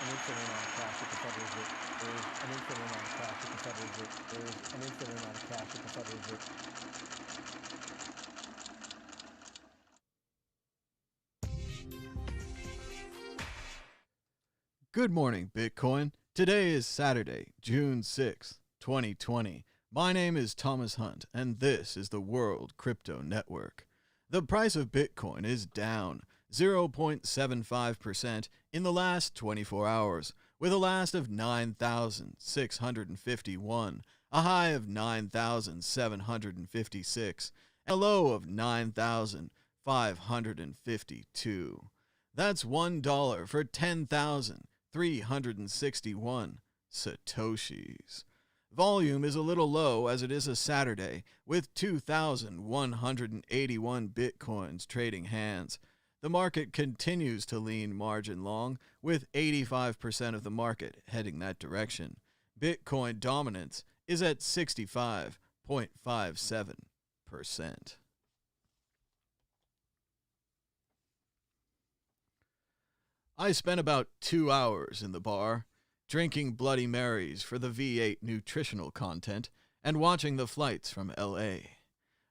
incident on a crash at the Federal Reserve. There is an incident on a crash at the Federal Reserve. There is an incident on a crash at the Federal Reserve. Good morning, Bitcoin. Today is Saturday, June 6th, 2020. My name is Thomas Hunt, and this is the World Crypto Network. The price of Bitcoin is down 0.75% in the last 24 hours, with a last of 9,651, a high of 9,756, and a low of 9,552. That's $1 for 10,361 Satoshis. Volume is a little low as it is a Saturday, with 2,181 Bitcoins trading hands. The market continues to lean margin long, with 85% of the market heading that direction. Bitcoin dominance is at 65.57%. I spent about 2 hours in the bar, drinking Bloody Marys for the V8 nutritional content and watching the flights from LA.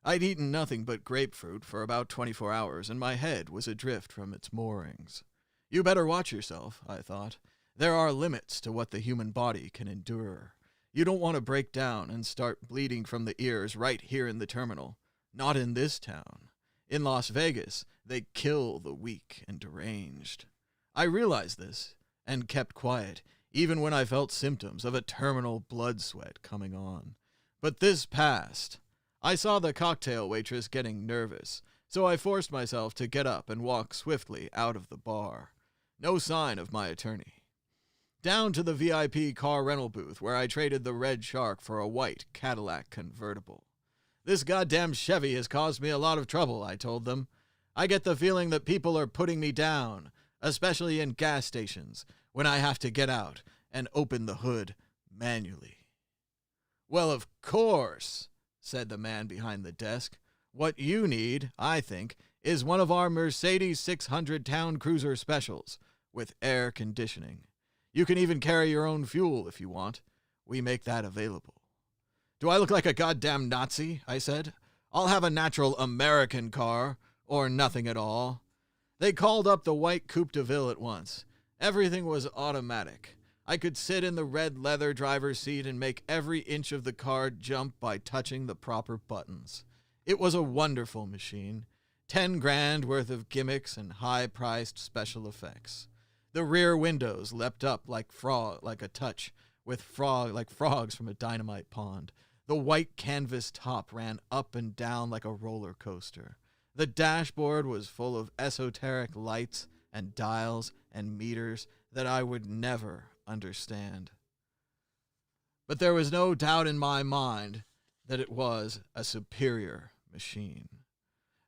I'd eaten nothing but grapefruit for about 24 hours, and my head was adrift from its moorings. You better watch yourself, I thought. There are limits to what the human body can endure. You don't want to break down and start bleeding from the ears right here in the terminal. Not in this town. In Las Vegas, they kill the weak and deranged. I realized this and kept quiet, even when I felt symptoms of a terminal blood sweat coming on. But this passed. I saw the cocktail waitress getting nervous, so I forced myself to get up and walk swiftly out of the bar. No sign of my attorney. Down to the VIP car rental booth where I traded the Red Shark for a white Cadillac convertible. This goddamn Chevy has caused me a lot of trouble, I told them. I get the feeling that people are putting me down, especially in gas stations, when I have to get out and open the hood manually. Well, of course, said the man behind the desk. What you need, I think, is one of our Mercedes 600 Town Cruiser specials with air conditioning. You can even carry your own fuel if you want. We make that available. Do I look like a goddamn Nazi? I said. I'll have a natural American car, or nothing at all. They called up the white Coupe de Ville at once. Everything was automatic. I could sit in the red leather driver's seat and make every inch of the car jump by touching the proper buttons. It was a wonderful machine. 10 grand worth of gimmicks and high-priced special effects. The rear windows leapt up like a touch, with frogs from a dynamite pond. The white canvas top ran up and down like a roller coaster. The dashboard was full of esoteric lights and dials and meters that I would never understand. But there was no doubt in my mind that it was a superior machine.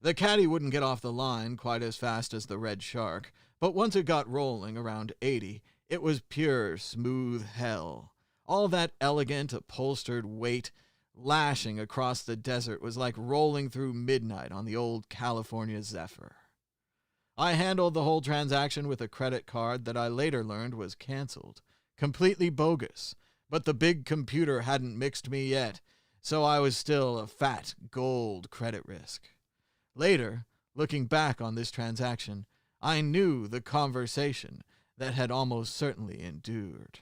The caddy wouldn't get off the line quite as fast as the Red Shark, but once it got rolling around 80, it was pure smooth hell. All that elegant, upholstered weight lashing across the desert was like rolling through midnight on the old California Zephyr. I handled the whole transaction with a credit card that I later learned was canceled. Completely bogus, but the big computer hadn't mixed me yet, so I was still a fat gold credit risk. Later, looking back on this transaction, I knew the conversation that had almost certainly ensued.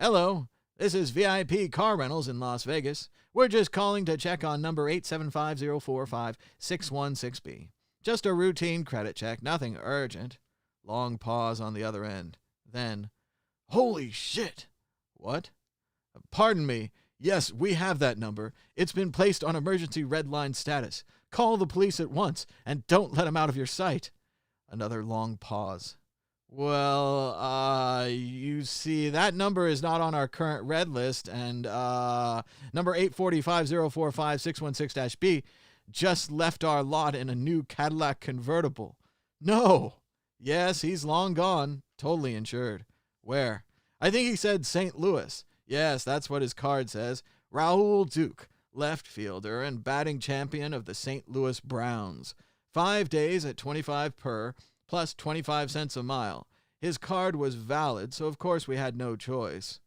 Hello, this is VIP Car Rentals in Las Vegas. We're just calling to check on number 875045616B. Just a routine credit check, nothing urgent. Long pause on the other end. Then, holy shit! What? Pardon me. Yes, we have that number. It's been placed on emergency red line status. Call the police at once, and don't let them out of your sight. Another long pause. Well, you see, that number is not on our current red list, and number 845045616-B just left our lot in a new Cadillac convertible. No. Yes, he's long gone. Totally insured. Where? I think he said St. Louis. Yes, that's what his card says. Raul Duke, left fielder and batting champion of the St. Louis Browns. 5 days at $25 per, plus 25 cents a mile. His card was valid, so of course we had no choice.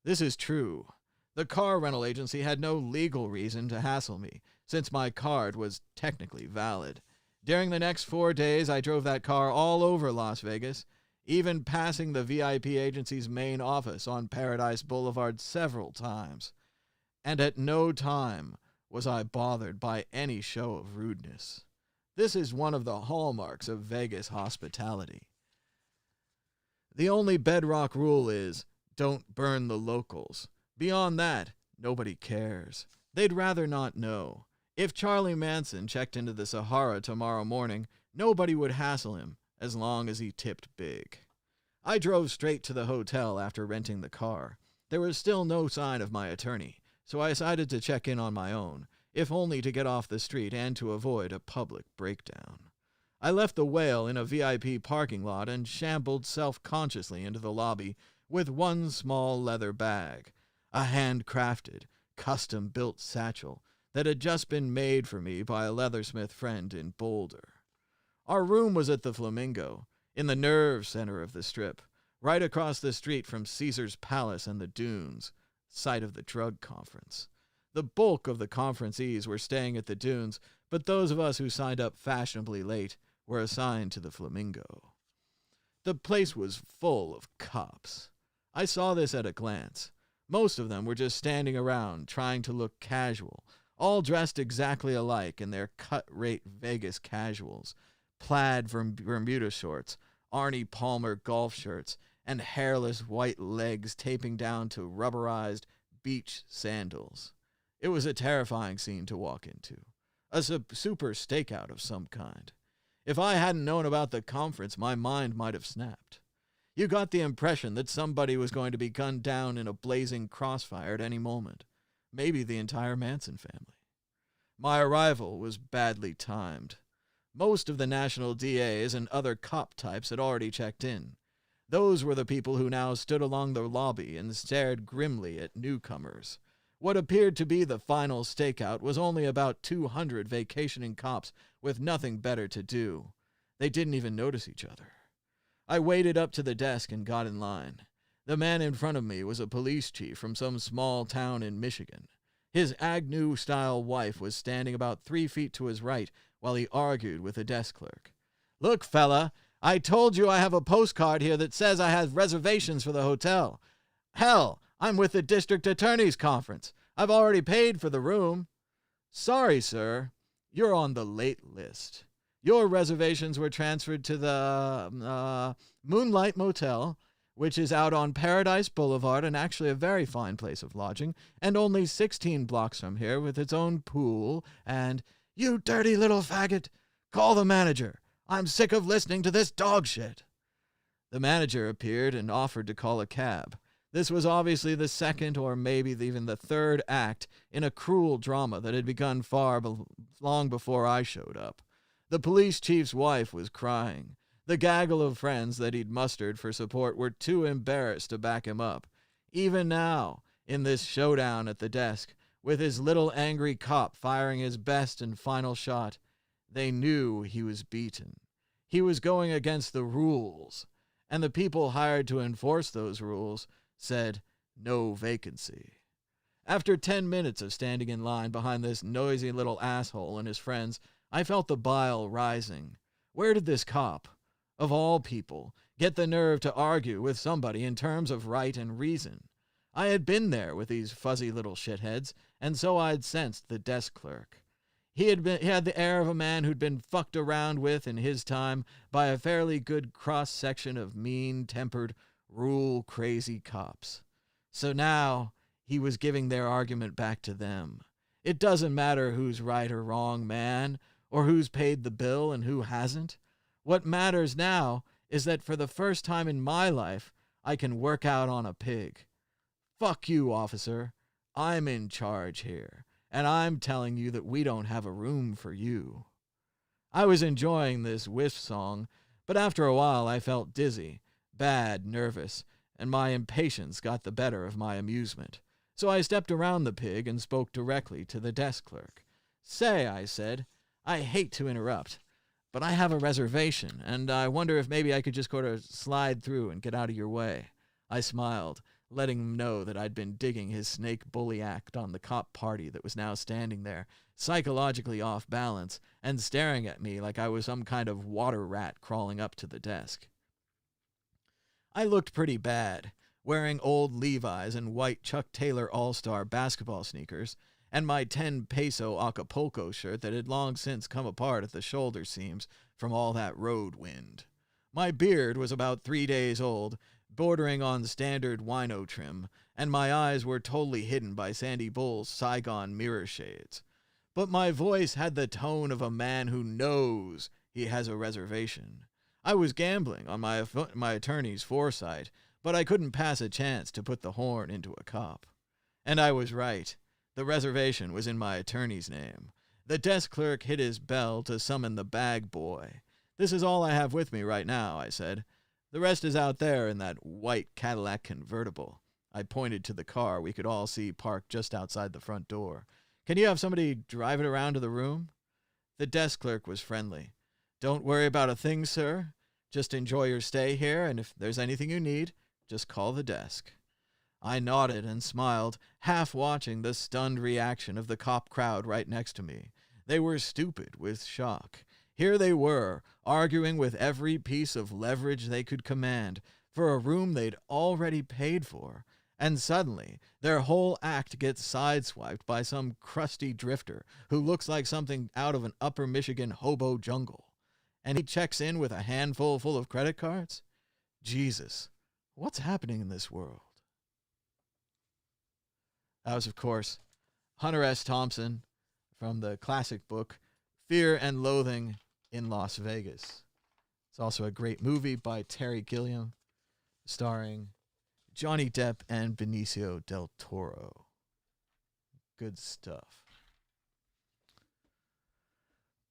This is true. The car rental agency had no legal reason to hassle me, since my card was technically valid. During the next 4 days, I drove that car all over Las Vegas, even passing the VIP agency's main office on Paradise Boulevard several times. And at no time was I bothered by any show of rudeness. This is one of the hallmarks of Vegas hospitality. The only bedrock rule is, don't burn the locals. Beyond that, nobody cares. They'd rather not know. If Charlie Manson checked into the Sahara tomorrow morning, nobody would hassle him, as long as he tipped big. I drove straight to the hotel after renting the car. There was still no sign of my attorney, so I decided to check in on my own, if only to get off the street and to avoid a public breakdown. I left the Whale in a VIP parking lot and shambled self-consciously into the lobby with one small leather bag, a handcrafted, custom-built satchel that had just been made for me by a leathersmith friend in Boulder. Our room was at the Flamingo, in the nerve center of the Strip, right across the street from Caesar's Palace and the Dunes, site of the drug conference. The bulk of the conferencees were staying at the Dunes, but those of us who signed up fashionably late were assigned to the Flamingo. The place was full of cops. I saw this at a glance. Most of them were just standing around, trying to look casual, all dressed exactly alike in their cut-rate Vegas casuals, plaid Bermuda shorts, Arnie Palmer golf shirts, and hairless white legs taping down to rubberized beach sandals. It was a terrifying scene to walk into. A super stakeout of some kind. If I hadn't known about the conference, my mind might have snapped. You got the impression that somebody was going to be gunned down in a blazing crossfire at any moment. Maybe the entire Manson family. My arrival was badly timed. Most of the national DAs and other cop types had already checked in. Those were the people who now stood along the lobby and stared grimly at newcomers. What appeared to be the final stakeout was only about 200 vacationing cops with nothing better to do. They didn't even notice each other. I waded up to the desk and got in line. The man in front of me was a police chief from some small town in Michigan. His Agnew-style wife was standing about 3 feet to his right while he argued with a desk clerk. "Look, fella, I told you I have a postcard here that says I have reservations for the hotel. Hell, I'm with the district attorney's conference. I've already paid for the room." "Sorry, sir. You're on the late list. Your reservations were transferred to the Moonlight Motel, which is out on Paradise Boulevard and actually a very fine place of lodging, and only 16 blocks from here with its own pool and—" "You dirty little faggot! Call the manager. I'm sick of listening to this dog shit." The manager appeared and offered to call a cab. This was obviously the second or maybe even the third act in a cruel drama that had begun long before I showed up. The police chief's wife was crying. The gaggle of friends that he'd mustered for support were too embarrassed to back him up. Even now, in this showdown at the desk, with his little angry cop firing his best and final shot, they knew he was beaten. He was going against the rules, and the people hired to enforce those rules said, "No vacancy." After 10 minutes of standing in line behind this noisy little asshole and his friends, I felt the bile rising. Where did this cop, of all people, get the nerve to argue with somebody in terms of right and reason? I had been there with these fuzzy little shitheads, and so I'd sensed the desk clerk. He had the air of a man who'd been fucked around with in his time by a fairly good cross-section of mean-tempered, rule-crazy cops. So now he was giving their argument back to them. It doesn't matter who's right or wrong, man, or who's paid the bill and who hasn't. What matters now is that for the first time in my life, I can work out on a pig. Fuck you, officer. I'm in charge here, and I'm telling you that we don't have a room for you. I was enjoying this whiff song, but after a while I felt dizzy, bad, nervous, and my impatience got the better of my amusement. So I stepped around the pig and spoke directly to the desk clerk. "Say," I said, "I hate to interrupt. but I have a reservation, and I wonder if maybe I could just go to slide through and get out of your way. I smiled, letting him know that I'd been digging his snake bully act on the cop party that was now standing there, psychologically off balance, and staring at me like I was some kind of water rat crawling up to the desk. I looked pretty bad, wearing old Levi's and white Chuck Taylor All-Star basketball sneakers, and my 10-peso Acapulco shirt that had long since come apart at the shoulder seams from all that road wind. My beard was about 3 days old, bordering on standard wino trim, and my eyes were totally hidden by Sandy Bull's Saigon mirror shades. But my voice had the tone of a man who knows he has a reservation. I was gambling on my attorney's foresight, but I couldn't pass a chance to put the horn into a cop. And I was right. The reservation was in my attorney's name. The desk clerk hit his bell to summon the bag boy. "This is all I have with me right now," I said. "The rest is out there in that white Cadillac convertible." I pointed to the car we could all see parked just outside the front door. "Can you have somebody drive it around to the room?" The desk clerk was friendly. "Don't worry about a thing, sir. Just enjoy your stay here, and if there's anything you need, just call the desk." I nodded and smiled, half watching the stunned reaction of the cop crowd right next to me. They were stupid with shock. Here they were, arguing with every piece of leverage they could command for a room they'd already paid for, and suddenly their whole act gets sideswiped by some crusty drifter who looks like something out of an Upper Michigan hobo jungle. And he checks in with a handful full of credit cards? Jesus, what's happening in this world? That was, of course, Hunter S. Thompson from the classic book Fear and Loathing in Las Vegas. It's also a great movie by Terry Gilliam, starring Johnny Depp and Benicio del Toro. Good stuff.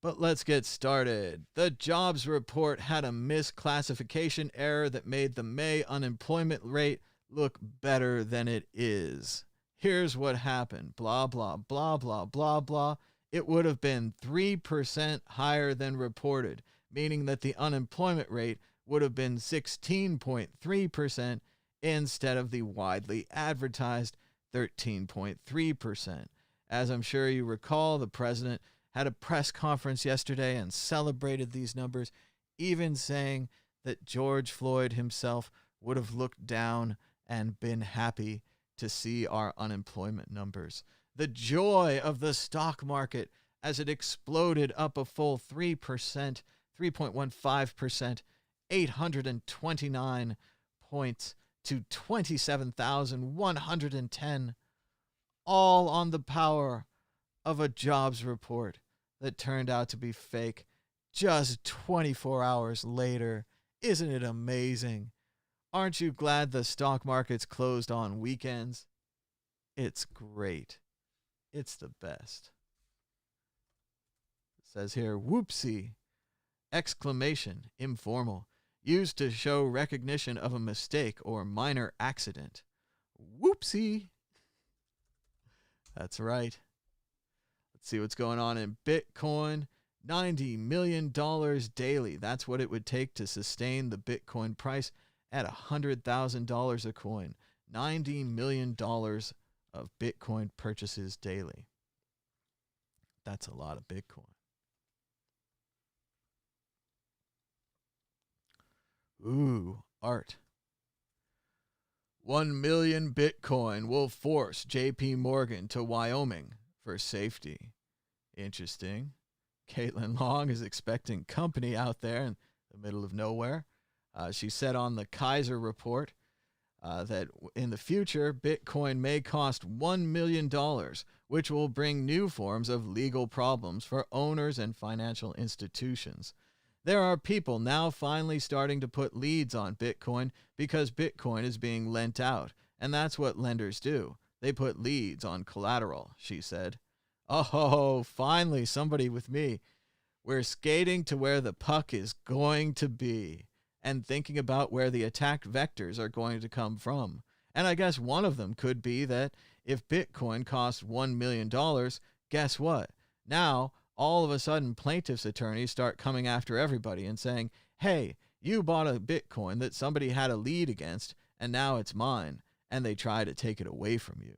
But let's get started. The jobs report had a misclassification error that made the May unemployment rate look better than it is. Here's what happened. Blah, blah, blah, blah, blah, blah. It would have been 3% higher than reported, meaning that the unemployment rate would have been 16.3% instead of the widely advertised 13.3%. As I'm sure you recall, the president had a press conference yesterday and celebrated these numbers, even saying that George Floyd himself would have looked down and been happy to see our unemployment numbers. The joy of the stock market as it exploded up a full 3%, 3.15%, 829 points to 27,110, all on the power of a jobs report that turned out to be fake just 24 hours later. Isn't it amazing? Aren't you glad the stock market's closed on weekends? It's great. It's the best. It says here, whoopsie, exclamation, informal, used to show recognition of a mistake or minor accident. Whoopsie. That's right. Let's see what's going on in Bitcoin. $90 million daily. That's what it would take to sustain the Bitcoin price at $100,000 a coin. $90 million of Bitcoin purchases daily. That's a lot of Bitcoin. Ooh, art. 1 million Bitcoin will force JP Morgan to Wyoming for safety. Interesting. Caitlin Long is expecting company out there in the middle of nowhere. She said on the Kaiser report that in the future, Bitcoin may cost $1 million, which will bring new forms of legal problems for owners and financial institutions. There are people now finally starting to put leads on Bitcoin because Bitcoin is being lent out, and that's what lenders do. They put leads on collateral, she said. Oh, finally somebody with me. We're skating to where the puck is going to be and thinking about where the attack vectors are going to come from. And I guess one of them could be that if Bitcoin costs $1 million, guess what? Now, all of a sudden plaintiffs' attorneys start coming after everybody and saying, hey, you bought a Bitcoin that somebody had a lead against, and now it's mine, and they try to take it away from you.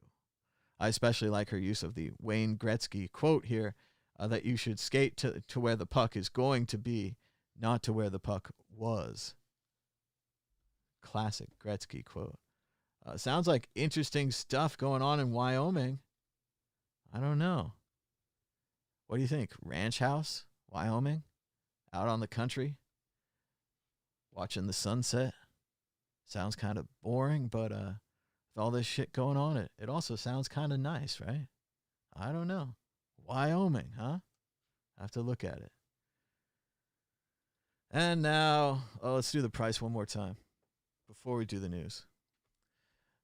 I especially like her use of the Wayne Gretzky quote here, that you should skate to where the puck is going to be, not to where the puck was. Classic Gretzky quote. Sounds like interesting stuff going on in Wyoming. I don't know. What do you think? Ranch house, Wyoming? Out on the country? Watching the sunset? Sounds kind of boring, but with all this shit going on, it also sounds kind of nice, right? I don't know. Wyoming, huh? I have to look at it. And now, let's do the price one more time before we do the news.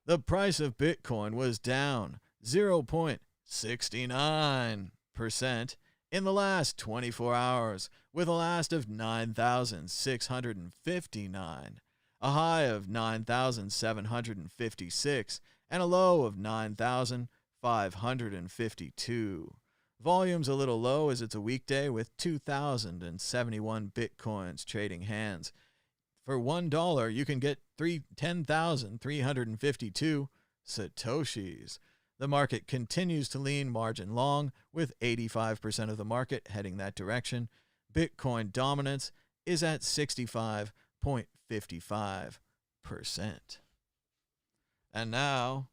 The price of Bitcoin was down 0.69% in the last 24 hours, with a last of 9,659, a high of 9,756, and a low of 9,552. Volume's a little low as it's a weekday with 2,071 Bitcoins trading hands. For $1, you can get 10,352 Satoshis. The market continues to lean margin long, with 85% of the market heading that direction. Bitcoin dominance is at 65.55%. And now,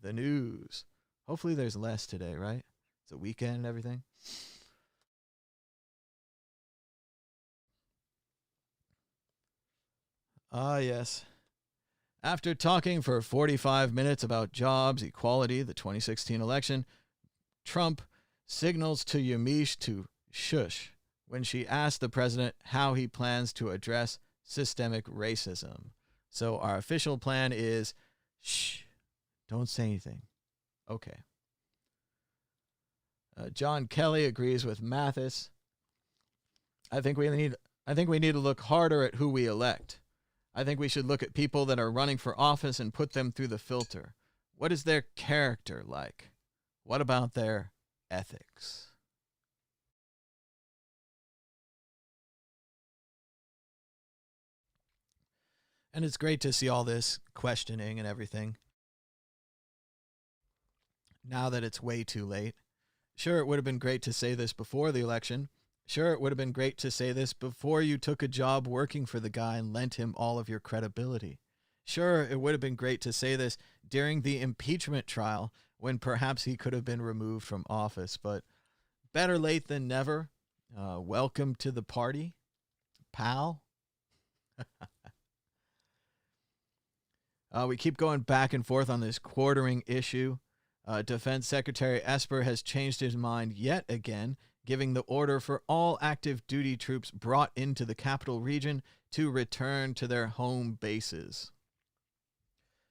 the news. Hopefully there's less today, right? It's a weekend and everything. Yes. After talking for 45 minutes about jobs, equality, the 2016 election, Trump signals to Yamiche to shush when she asked the president how he plans to address systemic racism. So our official plan is, shh, don't say anything. Okay. John Kelly agrees with Mathis. I think we need to look harder at who we elect. I think we should look at people that are running for office and put them through the filter. What is their character like? What about their ethics? And it's great to see all this questioning and everything. Now that it's way too late. Sure, it would have been great to say this before the election. Sure, it would have been great to say this before you took a job working for the guy and lent him all of your credibility. Sure, it would have been great to say this during the impeachment trial when perhaps he could have been removed from office, but better late than never. Welcome to the party, pal. We keep going back and forth on this quartering issue. Defense Secretary Esper has changed his mind yet again, giving the order for all active duty troops brought into the capital region to return to their home bases.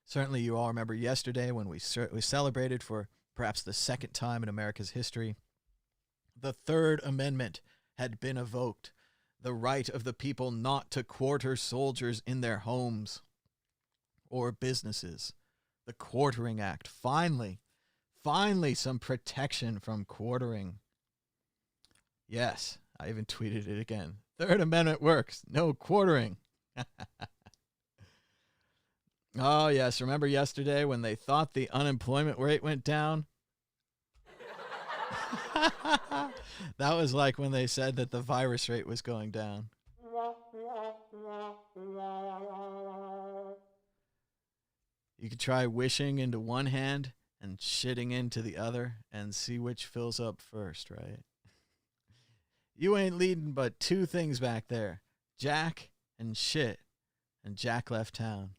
Certainly you all remember yesterday when we celebrated for perhaps the second time in America's history. The Third Amendment had been evoked, the right of the people not to quarter soldiers in their homes or businesses. The Quartering Act, finally some protection from quartering. Yes, I even tweeted it again. Third Amendment works. No quartering. Oh, yes. Remember yesterday when they thought the unemployment rate went down? That was like when they said that the virus rate was going down. You could try wishing into one hand and shitting into the other and see which fills up first, right? You ain't leading but two things back there, Jack and shit. And Jack left town.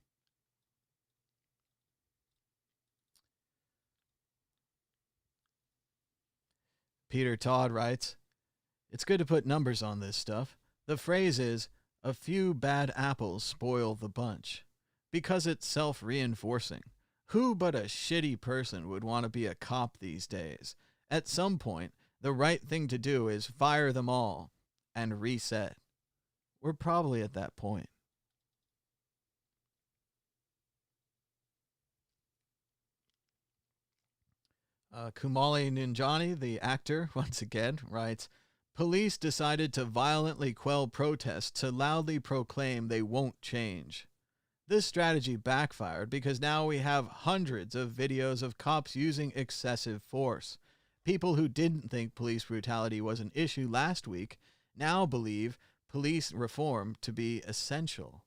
Peter Todd writes, it's good to put numbers on this stuff. The phrase is, a few bad apples spoil the bunch, because it's self-reinforcing. Who but a shitty person would want to be a cop these days? At some point, the right thing to do is fire them all and reset. We're probably at that point. Kumali Ninjani, the actor, once again, writes, Police decided to violently quell protests to loudly proclaim they won't change. This strategy backfired because now we have hundreds of videos of cops using excessive force. People who didn't think police brutality was an issue last week now believe police reform to be essential.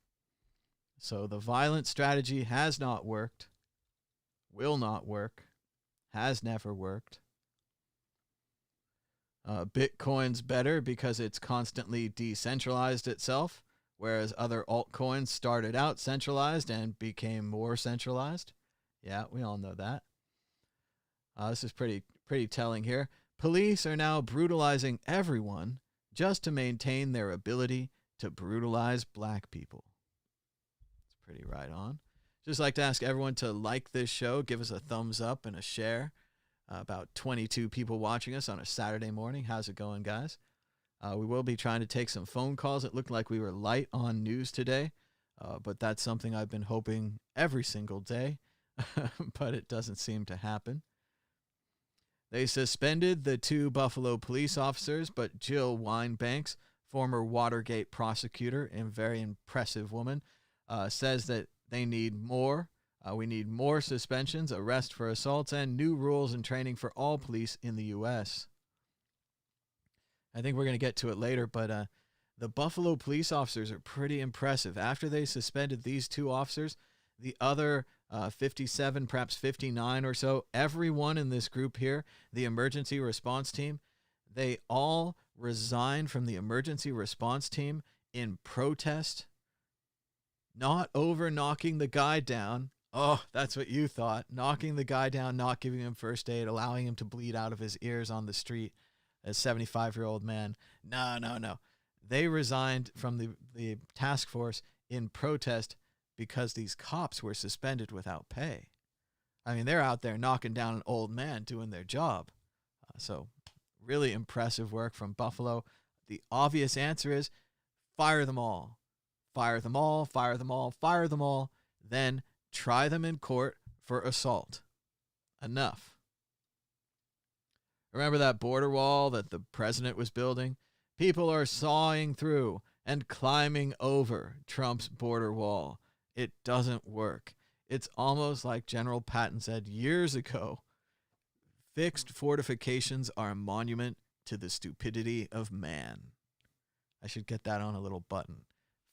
So the violent strategy has not worked, will not work, has never worked. Bitcoin's better because it's constantly decentralized itself, whereas other altcoins started out centralized and became more centralized. Yeah, we all know that. This is pretty telling here. Police are now brutalizing everyone just to maintain their ability to brutalize black people. It's pretty right on. Just like to ask everyone to like this show, give us a thumbs up and a share. About 22 people watching us on a Saturday morning. How's it going, guys? We will be trying to take some phone calls. It looked like we were light on news today, but that's something I've been hoping every single day, but it doesn't seem to happen. They suspended the 2 Buffalo police officers, but Jill Winebanks, former Watergate prosecutor and very impressive woman, says that they need more. We need more suspensions, arrest for assaults, and new rules and training for all police in the U.S. I think we're going to get to it later, but the Buffalo police officers are pretty impressive. After they suspended these 2 officers, the other 57, perhaps 59 or so, everyone in this group here, the emergency response team, they all resigned from the emergency response team in protest, not over knocking the guy down. Oh, that's what you thought. Knocking the guy down, not giving him first aid, allowing him to bleed out of his ears on the street, a 75-year-old man. No. They resigned from the task force in protest because these cops were suspended without pay. I mean, they're out there knocking down an old man doing their job. So really impressive work from Buffalo. The obvious answer is fire them all. Fire them all, fire them all, fire them all. Then try them in court for assault. Enough. Remember that border wall that the president was building? People are sawing through and climbing over Trump's border wall. It doesn't work. It's almost like General Patton said years ago. Fixed fortifications are a monument to the stupidity of man. I should get that on a little button.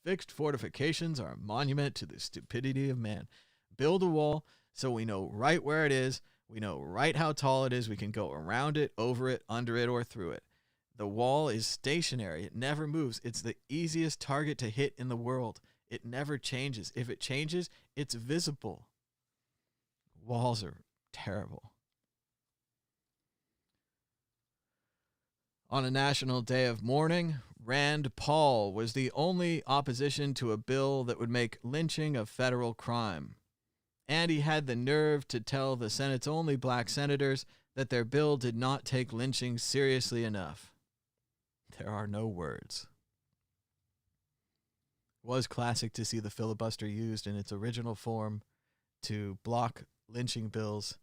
Fixed fortifications are a monument to the stupidity of man. Build a wall so we know right where it is. We know right how tall it is. We can go around it, over it, under it, or through it. The wall is stationary. It never moves. It's the easiest target to hit in the world. It never changes. If it changes, it's visible. Walls are terrible. On a national day of mourning, Rand Paul was the only opposition to a bill that would make lynching a federal crime. And he had the nerve to tell the Senate's only black senators that their bill did not take lynching seriously enough. There are no words. It was classic to see the filibuster used in its original form to block lynching bills,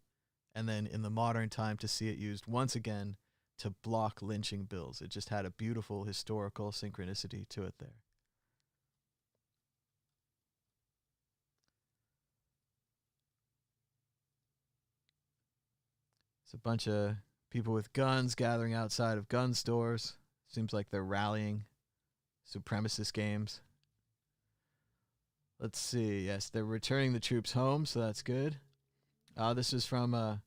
and then in the modern time to see it used once again to block lynching bills. It just had a beautiful historical synchronicity to it there. It's a bunch of people with guns gathering outside of gun stores. Seems like they're rallying. Supremacist games. Let's see. Yes, they're returning the troops home, so that's good. This is from a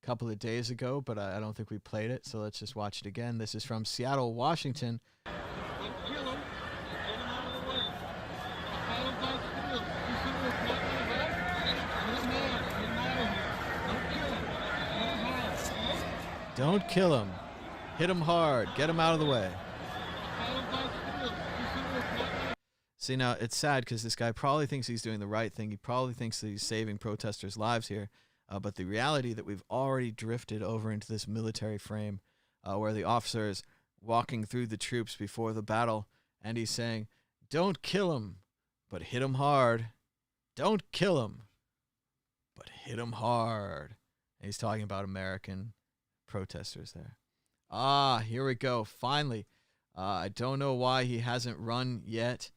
couple of days ago, but I don't think we played it, so let's just watch it again. This is from Seattle, Washington. Don't kill him. Hit him hard. Get him out of the way. See, now, it's sad because this guy probably thinks he's doing the right thing. He probably thinks that he's saving protesters' lives here. But the reality that we've already drifted over into this military frame where the officer is walking through the troops before the battle, and he's saying, don't kill him, but hit him hard. Don't kill him, but hit him hard. And he's talking about American protesters there. Here we go. Finally. I don't know why he hasn't run yet.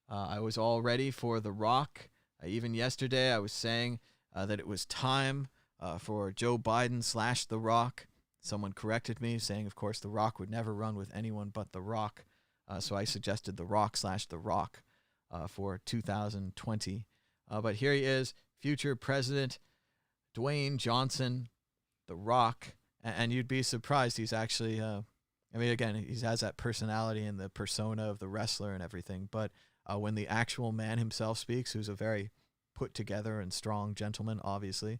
I was all ready for The Rock. Even yesterday, I was saying that it was time for Joe Biden / The Rock. Someone corrected me, saying, of course, The Rock would never run with anyone but The Rock. So I suggested The Rock / The Rock for 2020. But here he is, future President Dwayne Johnson, The Rock. And you'd be surprised he's actually, again, he has that personality and the persona of the wrestler and everything. But when the actual man himself speaks, who's a very put together and strong gentleman, obviously,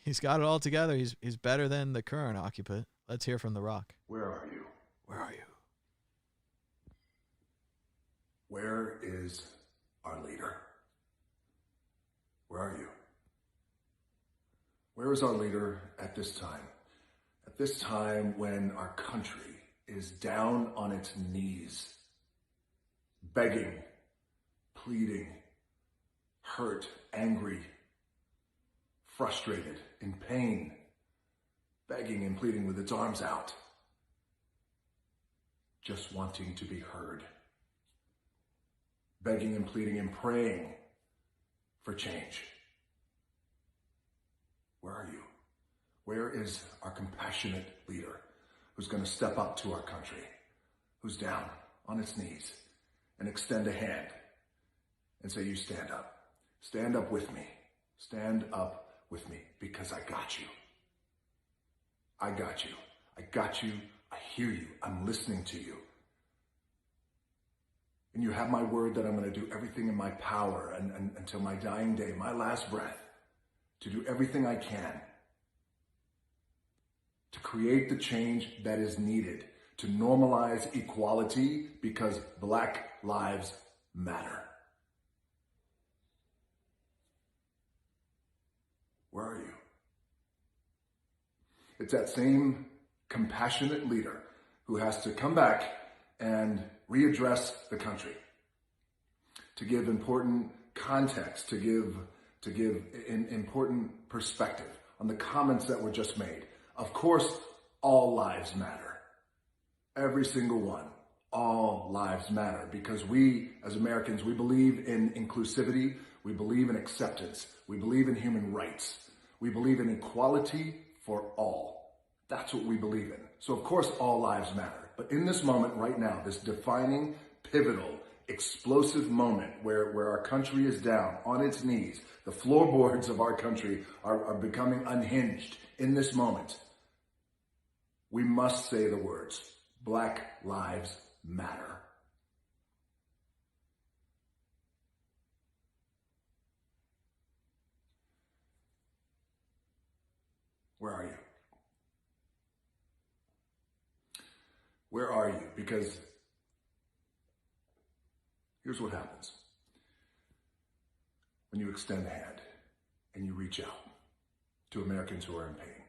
he's got it all together. He's better than the current occupant. Let's hear from The Rock. Where are you? Where are you? Where is our leader? Where are you? Where is our leader at this time? At this time when our country is down on its knees, begging, pleading, hurt, angry, frustrated, in pain, begging and pleading with its arms out, just wanting to be heard, begging and pleading and praying for change. Where are you? Where is our compassionate leader who's going to step up to our country, who's down on its knees and extend a hand and say, you stand up. Stand up with me. Stand up with me because I got you. I got you. I got you. I hear you. I'm listening to you. And you have my word that I'm going to do everything in my power and until my dying day, my last breath, to do everything I can to create the change that is needed to normalize equality because Black lives matter. Where are you? It's that same compassionate leader who has to come back and readdress the country, to give important context, to give important perspective on the comments that were just made. Of course, all lives matter. Every single one. All lives matter because we, as Americans, we believe in inclusivity. We believe in acceptance. We believe in human rights. We believe in equality for all. That's what we believe in. So, of course, all lives matter. But in this moment right now, this defining, pivotal, explosive moment where our country is down on its knees, the floorboards of our country are becoming unhinged. In this moment, we must say the words, Black lives matter. Where are you? Where are you? Because here's what happens. When you extend a hand and you reach out to Americans who are in pain,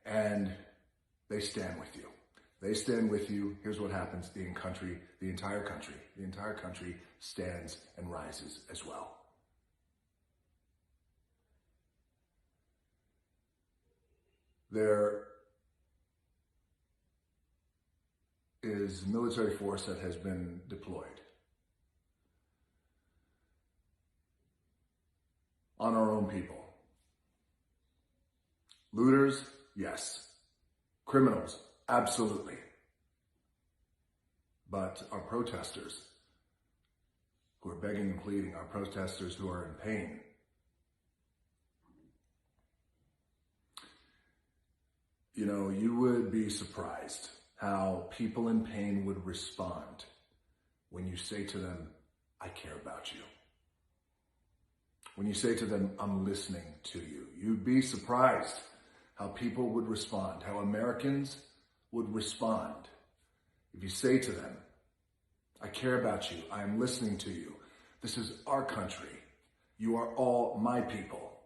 and they stand with you. They stand with you. Here's what happens. The entire country stands and rises as well. There is military force that has been deployed on our own people. Looters, yes. Criminals, absolutely. But our protesters who are begging and pleading, our protesters who are in pain, you know, you would be surprised how people in pain would respond when you say to them, I care about you. When you say to them, I'm listening to you. You'd be surprised how people would respond, how Americans would respond. If you say to them, I care about you, I am listening to you. This is our country. You are all my people.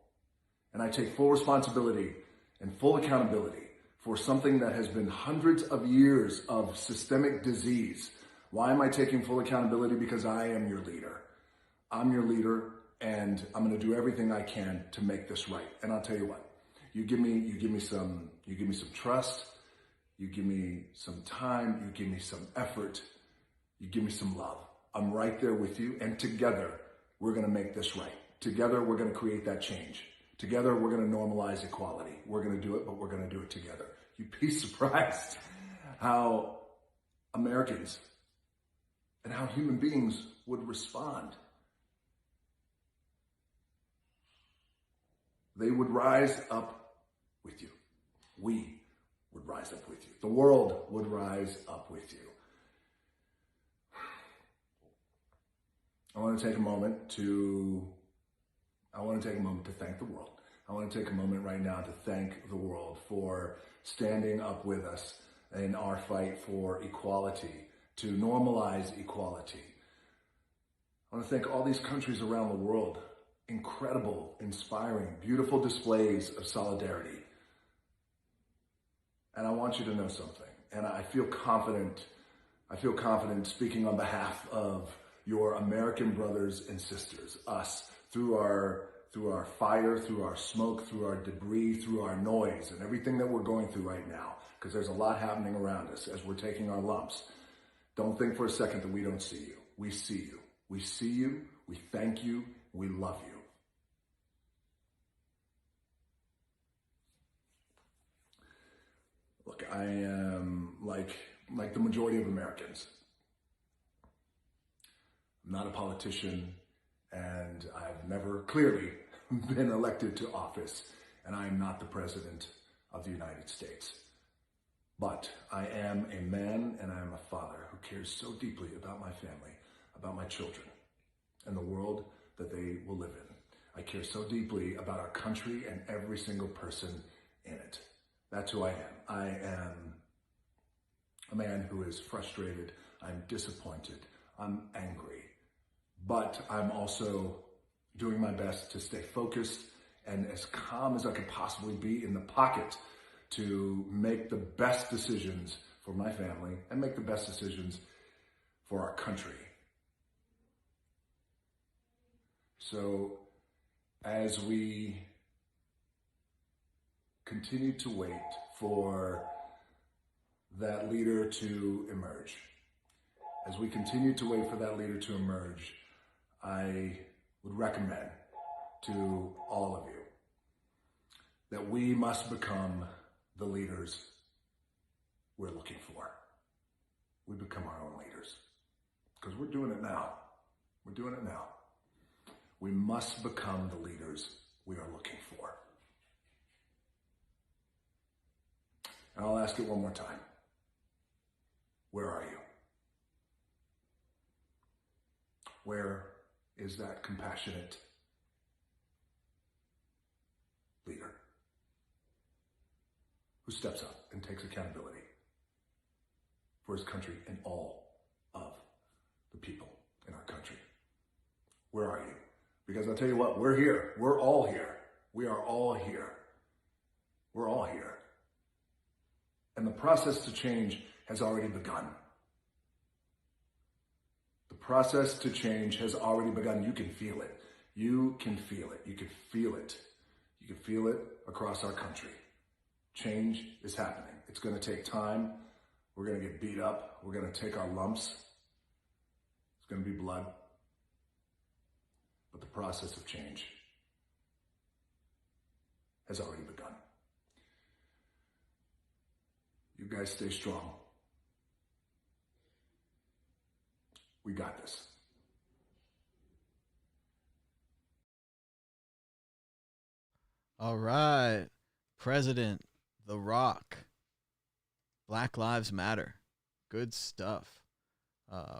And I take full responsibility and full accountability for something that has been hundreds of years of systemic disease. Why am I taking full accountability? Because I am your leader. I'm your leader, and I'm going to do everything I can to make this right. And I'll tell you what, You give me some trust. You give me some time. You give me some effort. You give me some love. I'm right there with you. And together, we're going to make this right. Together, we're going to create that change. Together, we're going to normalize equality. We're going to do it, but we're going to do it together. You'd be surprised how Americans and how human beings would respond. They would rise up with you. We would rise up with you. The world would rise up with you. I want to take a moment to thank the world. I want to take a moment right now to thank the world for standing up with us in our fight for equality, to normalize equality. I want to thank all these countries around the world. Incredible, inspiring, beautiful displays of solidarity. And I want you to know something. And I feel confident speaking on behalf of your American brothers and sisters, us, through our fire, through our smoke, through our debris, through our noise, and everything that we're going through right now, because there's a lot happening around us as we're taking our lumps. Don't think for a second that we don't see you. We see you. We see you. We thank you. We love you. Look, I am like the majority of Americans. I'm not a politician, and I've never clearly been elected to office, and I am not the president of the United States. But I am a man and I am a father who cares so deeply about my family, about my children, and the world that they will live in. I care so deeply about our country and every single person in it. That's who I am. I am a man who is frustrated. I'm disappointed. I'm angry. But I'm also doing my best to stay focused and as calm as I could possibly be in the pocket to make the best decisions for my family and make the best decisions for our country. So as we continue to wait for that leader to emerge, as we continue to wait for that leader to emerge, I would recommend to all of you that we must become the leaders we're looking for. We become our own leaders because we're doing it now. We're doing it now. We must become the leaders we are looking for. And I'll ask it one more time. Where are you? Where is that compassionate leader who steps up and takes accountability for his country and all of the people in our country? Where are you? Because I'll tell you what, we're here. We're all here. We are all here. We're all here. And the process to change has already begun. The process to change has already begun. You can feel it. You can feel it. You can feel it. You can feel it across our country. Change is happening. It's going to take time. We're going to get beat up. We're going to take our lumps. It's going to be blood. But the process of change has already begun. You guys stay strong. We got this. All right. President The Rock. Black Lives Matter. Good stuff.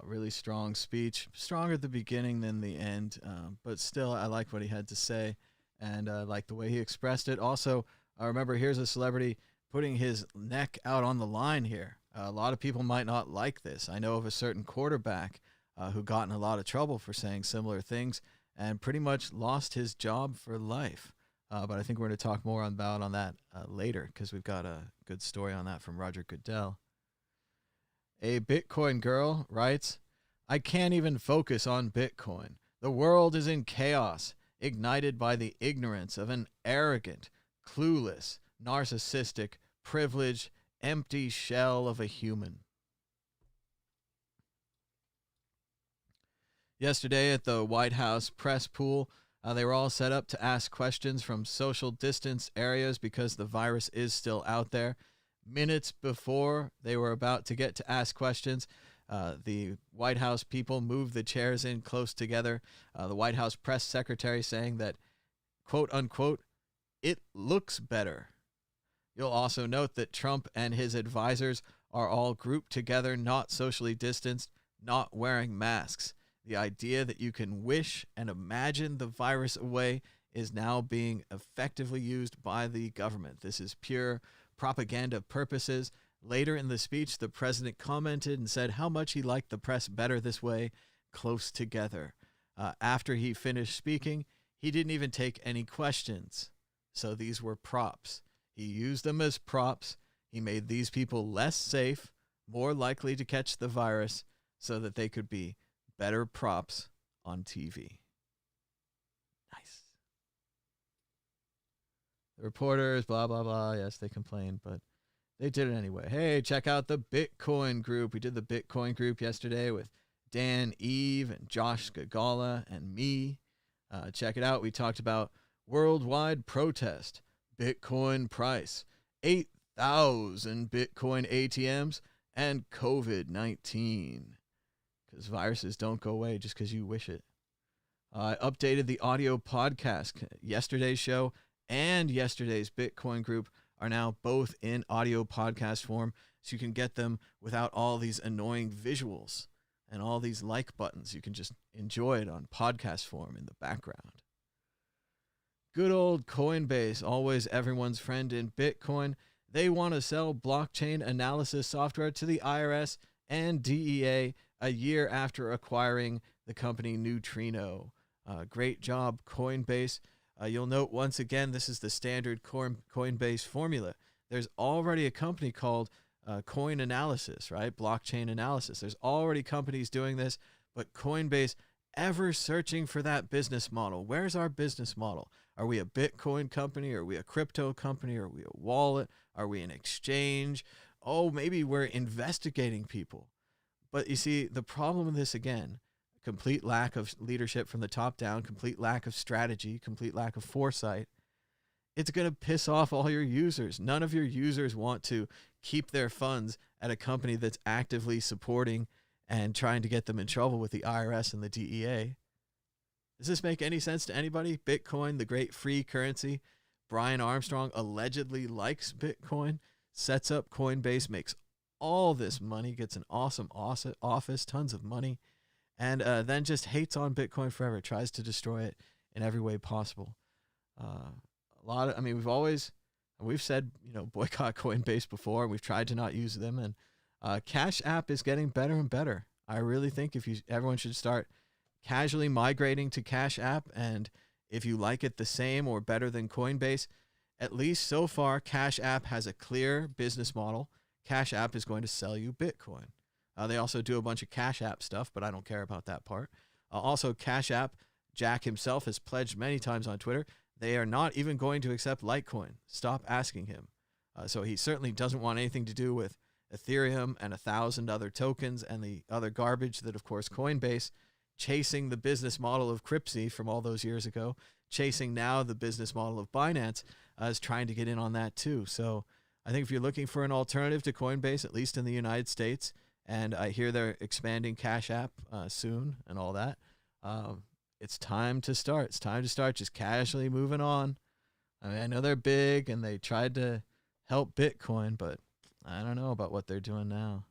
Really strong speech. Stronger at the beginning than the end. But still, I like what he had to say. And I like the way he expressed it. Also, I remember here's a celebrity putting his neck out on the line here. A lot of people might not like this. I know of a certain quarterback who got in a lot of trouble for saying similar things and pretty much lost his job for life. But I think we're going to talk more about that later because we've got a good story on that from Roger Goodell. A Bitcoin girl writes, I can't even focus on Bitcoin. The world is in chaos, ignited by the ignorance of an arrogant, clueless, narcissistic, privileged, empty shell of a human. Yesterday at the White House press pool, they were all set up to ask questions from social distance areas because the virus is still out there. Minutes before they were about to get to ask questions, the White House people moved the chairs in close together. The White House press secretary saying that, quote unquote, it looks better. You'll also note that Trump and his advisors are all grouped together, not socially distanced, not wearing masks. The idea that you can wish and imagine the virus away is now being effectively used by the government. This is pure propaganda purposes. Later in the speech, the president commented and said how much he liked the press better this way, close together. After he finished speaking, he didn't even take any questions. So these were props. He used them as props. He made these people less safe, more likely to catch the virus, so that they could be better props on TV. Nice. The reporters, blah, blah, blah. Yes, they complained, but they did it anyway. Hey, check out the Bitcoin group. We did the Bitcoin group yesterday with Dan Eve and Josh Gagala and me. Check it out. We talked about worldwide protest, Bitcoin price, 8,000 Bitcoin ATMs, and COVID-19. Because viruses don't go away just because you wish it. I updated the audio podcast. Yesterday's show and yesterday's Bitcoin group are now both in audio podcast form, so you can get them without all these annoying visuals and all these like buttons. You can just enjoy it on podcast form in the background. Good old Coinbase, always everyone's friend in Bitcoin. They want to sell blockchain analysis software to the IRS and DEA a year after acquiring the company Neutrino. Great job, Coinbase. You'll note once again, this is the standard Coinbase formula. There's already a company called Coin Analysis, right? Blockchain analysis. There's already companies doing this, but Coinbase ever searching for that business model. Where's our business model? Are we a Bitcoin company? Are we a crypto company? Are we a wallet? Are we an exchange? Oh, maybe we're investigating people. But you see, the problem with this, again, complete lack of leadership from the top down, complete lack of strategy, complete lack of foresight. It's going to piss off all your users. None of your users want to keep their funds at a company that's actively supporting and trying to get them in trouble with the IRS and the DEA. Does this make any sense to anybody? Bitcoin, the great free currency. Brian Armstrong allegedly likes Bitcoin, sets up Coinbase, makes all this money, gets an awesome office, tons of money, and then just hates on Bitcoin forever, tries to destroy it in every way possible. We've said, boycott Coinbase before, and we've tried to not use them, and Cash App is getting better and better. I really think everyone should start casually migrating to Cash App, and if you like it the same or better than Coinbase, at least so far, Cash App has a clear business model. Cash App is going to sell you Bitcoin. They also do a bunch of Cash App stuff, but I don't care about that part. Also, Cash App, Jack himself has pledged many times on Twitter, they are not even going to accept Litecoin. Stop asking him. So he certainly doesn't want anything to do with Ethereum and 1,000 other tokens and the other garbage that, of course, Coinbase, chasing the business model of Whoopsie from all those years ago, chasing now the business model of Binance, is trying to get in on that too. So I think if you're looking for an alternative to Coinbase, at least in the United States, and I hear they're expanding Cash App soon and all that, it's time to start. It's time to start just casually moving on. I mean, I know they're big and they tried to help Bitcoin, but I don't know about what they're doing now.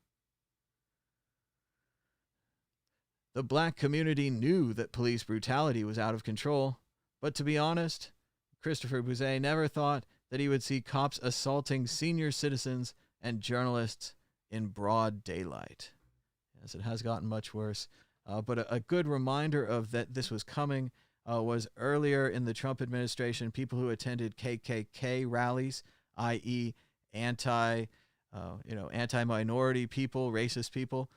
The black community knew that police brutality was out of control, but to be honest, Christopher Bouzet never thought that he would see cops assaulting senior citizens and journalists in broad daylight. Yes, it has gotten much worse. But a good reminder of that this was coming was earlier in the Trump administration, people who attended KKK rallies, i.e. anti-minority people, racist people,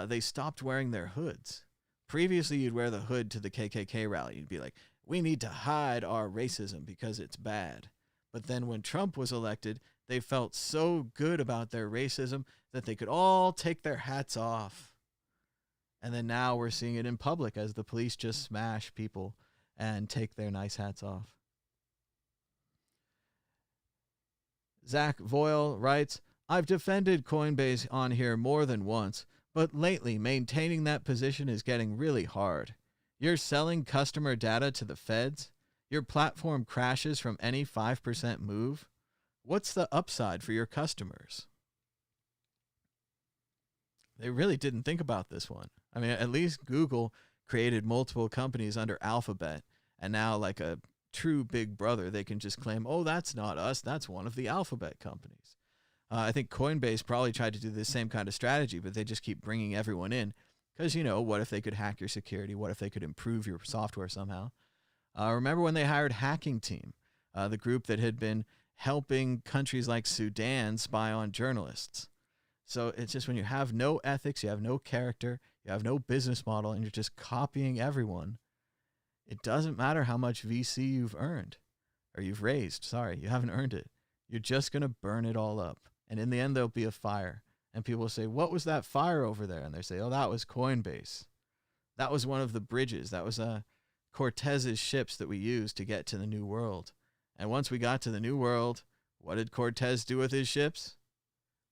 they stopped wearing their hoods. Previously, you'd wear the hood to the KKK rally. You'd be like, we need to hide our racism because it's bad. But then when Trump was elected, they felt so good about their racism that they could all take their hats off. And then now we're seeing it in public as the police just smash people and take their nice hats off. Zach Voyle writes, I've defended Coinbase on here more than once, but lately maintaining that position is getting really hard. You're selling customer data to the feds. Your platform crashes from any 5% move. What's the upside for your customers? They really didn't think about this one. I mean, at least Google created multiple companies under Alphabet, and now like a true big brother, they can just claim, oh, that's not us, that's one of the Alphabet companies. I think Coinbase probably tried to do the same kind of strategy, but they just keep bringing everyone in because, you know, what if they could hack your security? What if they could improve your software somehow? Remember when they hired Hacking Team, the group that had been helping countries like Sudan spy on journalists? So it's just when you have no ethics, you have no character, you have no business model, and you're just copying everyone, it doesn't matter how much VC you've earned, or you've raised. Sorry, you haven't earned it. You're just going to burn it all up. And in the end, there'll be a fire. And people will say, what was that fire over there? And they say, oh, that was Coinbase. That was one of the bridges. That was Cortez's ships that we used to get to the New World. And once we got to the New World, what did Cortez do with his ships?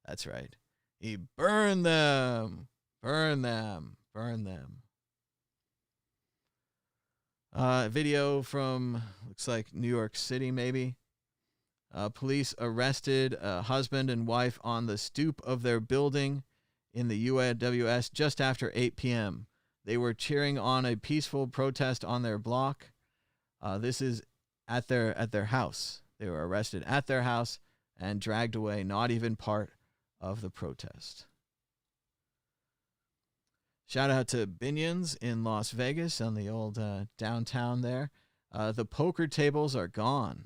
That's right. He burned them. Burn them. Burn them. Video from, looks like New York City, maybe. Police arrested a husband and wife on the stoop of their building in the UAWS just after 8 p.m. They were cheering on a peaceful protest on their block. This is at their house. They were arrested at their house and dragged away, not even part of the protest. Shout out to Binion's in Las Vegas on the old downtown there. The poker tables are gone.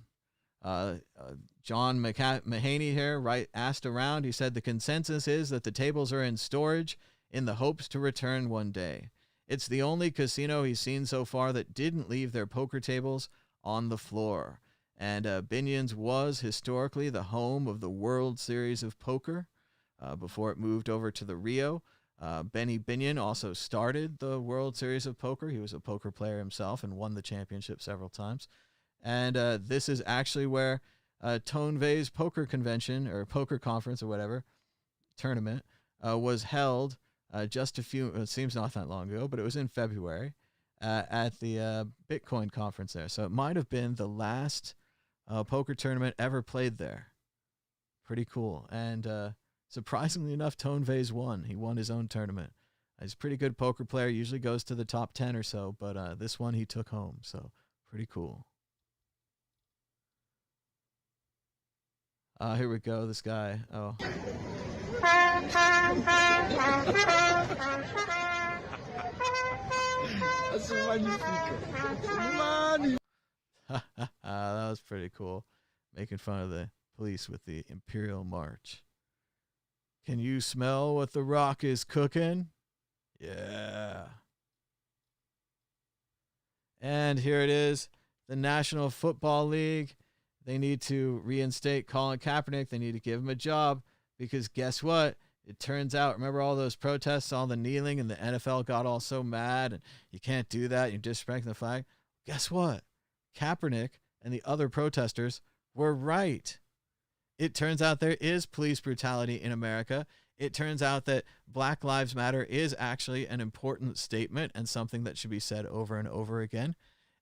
John Mahaney here asked around. He said the consensus is that the tables are in storage in the hopes to return one day. It's the only casino he's seen so far that didn't leave their poker tables on the floor. And Binion's was historically the home of the World Series of Poker before it moved over to the Rio. Benny Binion also started the World Series of Poker. He was a poker player himself and won the championship several times. And this is actually where Tone Vay's poker convention or poker conference or whatever tournament was held just it seems not that long ago, but it was in February at the Bitcoin conference there. So it might have been the last poker tournament ever played there. Pretty cool. And surprisingly enough, Tone Vay's won. He won his own tournament. He's a pretty good poker player, usually goes to the top 10 or so, but this one he took home. So pretty cool. Here we go. This guy. Oh. That was pretty cool. Making fun of the police with the Imperial March. Can you smell what the Rock is cooking? Yeah. And here it is. The National Football League. They need to reinstate Colin Kaepernick. They need to give him a job because guess what? It turns out, remember all those protests, all the kneeling, and the NFL got all so mad and you can't do that. You're disrespecting the flag. Guess what? Kaepernick and the other protesters were right. It turns out there is police brutality in America. It turns out that Black Lives Matter is actually an important statement and something that should be said over and over again.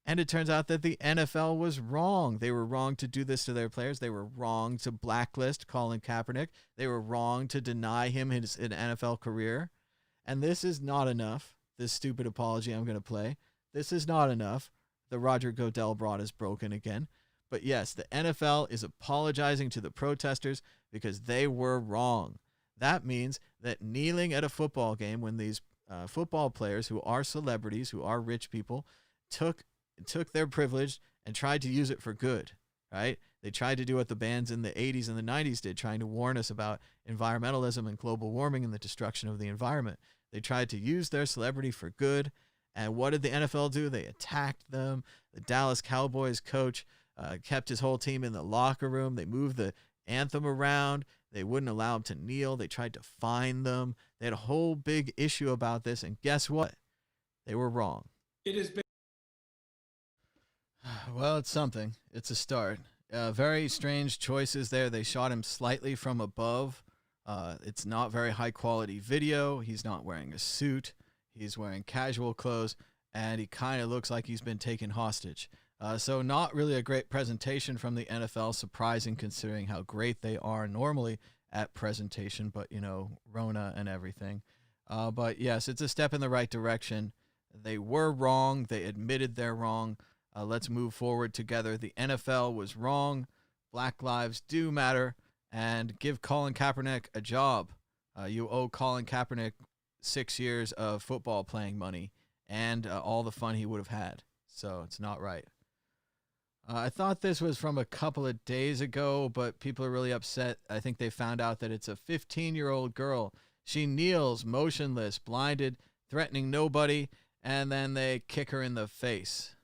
And it turns out that the NFL was wrong. They were wrong to do this to their players. They were wrong to blacklist Colin Kaepernick. They were wrong to deny him his NFL career. And this is not enough. This stupid apology I'm going to play. This is not enough. The Roger Goodell brought is broken again. But yes, the NFL is apologizing to the protesters because they were wrong. That means that kneeling at a football game when these football players who are celebrities, who are rich people, took their privilege and tried to use it for good, right? They tried to do what the bands in the 80s and the 90s did, trying to warn us about environmentalism and global warming and the destruction of the environment. They tried to use their celebrity for good. And what did the NFL do? They attacked them. The Dallas Cowboys coach kept his whole team in the locker room. They moved the anthem around. They wouldn't allow him to kneel. They tried to fine them. They had a whole big issue about this, and guess what? They were wrong. It has been. Well, it's something. It's a start. Very strange choices there. They shot him slightly from above. It's not very high quality video. He's not wearing a suit. He's wearing casual clothes, and he kind of looks like he's been taken hostage. So not really a great presentation from the NFL, surprising considering how great they are normally at presentation, but, you know, Rona and everything. But yes, it's a step in the right direction. They were wrong. They admitted they're wrong. Let's move forward together. The NFL was wrong. Black lives do matter. And give Colin Kaepernick a job. You owe Colin Kaepernick 6 years of football playing money and all the fun he would have had. So it's not right. I thought this was from a couple of days ago, but people are really upset. I think they found out that it's a 15-year-old girl. She kneels, motionless, blinded, threatening nobody, and then they kick her in the face.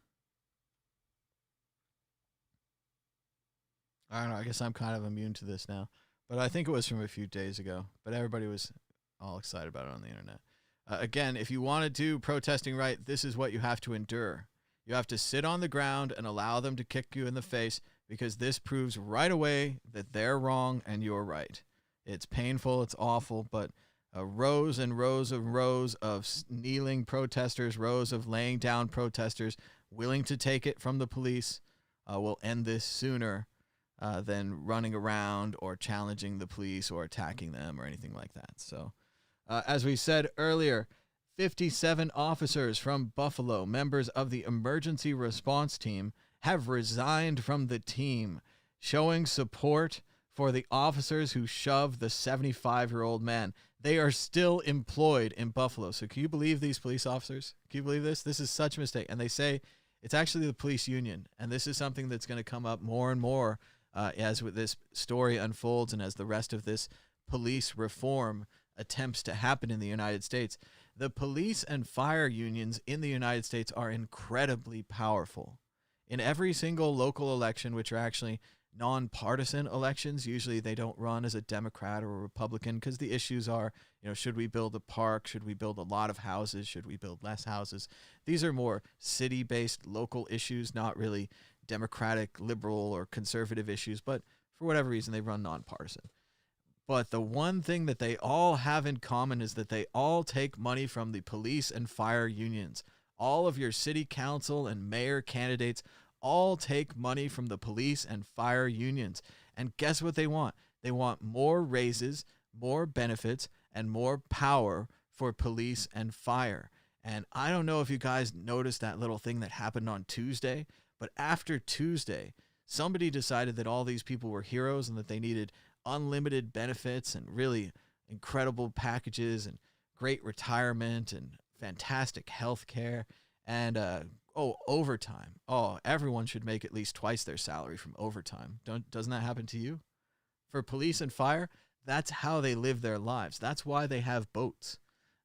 I don't know. I guess I'm kind of immune to this now. But I think it was from a few days ago. But everybody was all excited about it on the internet. Again, if you want to do protesting right, this is what you have to endure. You have to sit on the ground and allow them to kick you in the face, because this proves right away that they're wrong and you're right. It's painful. It's awful. But rows and rows and rows of kneeling protesters, rows of laying down protesters willing to take it from the police will end this sooner than running around or challenging the police or attacking them or anything like that. So, as we said earlier, 57 officers from Buffalo, members of the emergency response team, have resigned from the team, showing support for the officers who shoved the 75-year-old man. They are still employed in Buffalo. So can you believe these police officers? Can you believe this? This is such a mistake. And they say it's actually the police union. And this is something that's going to come up more and more as this story unfolds and as the rest of this police reform attempts to happen in the United States. The police and fire unions in the United States are incredibly powerful. In every single local election, which are actually nonpartisan elections, usually they don't run as a Democrat or a Republican, because the issues are, you know, should we build a park? Should we build a lot of houses? Should we build less houses? These are more city-based local issues, not really Democratic, liberal, or conservative issues, but for whatever reason, they run nonpartisan. But the one thing that they all have in common is that they all take money from the police and fire unions. All of your city council and mayor candidates all take money from the police and fire unions. And guess what they want? They want more raises, more benefits, and more power for police and fire. And I don't know if you guys noticed that little thing that happened on Tuesday, but after Tuesday, somebody decided that all these people were heroes and that they needed unlimited benefits and really incredible packages and great retirement and fantastic health care and overtime. Oh, everyone should make at least twice their salary from overtime. Doesn't that happen to you? For police and fire, that's how they live their lives. That's why they have boats.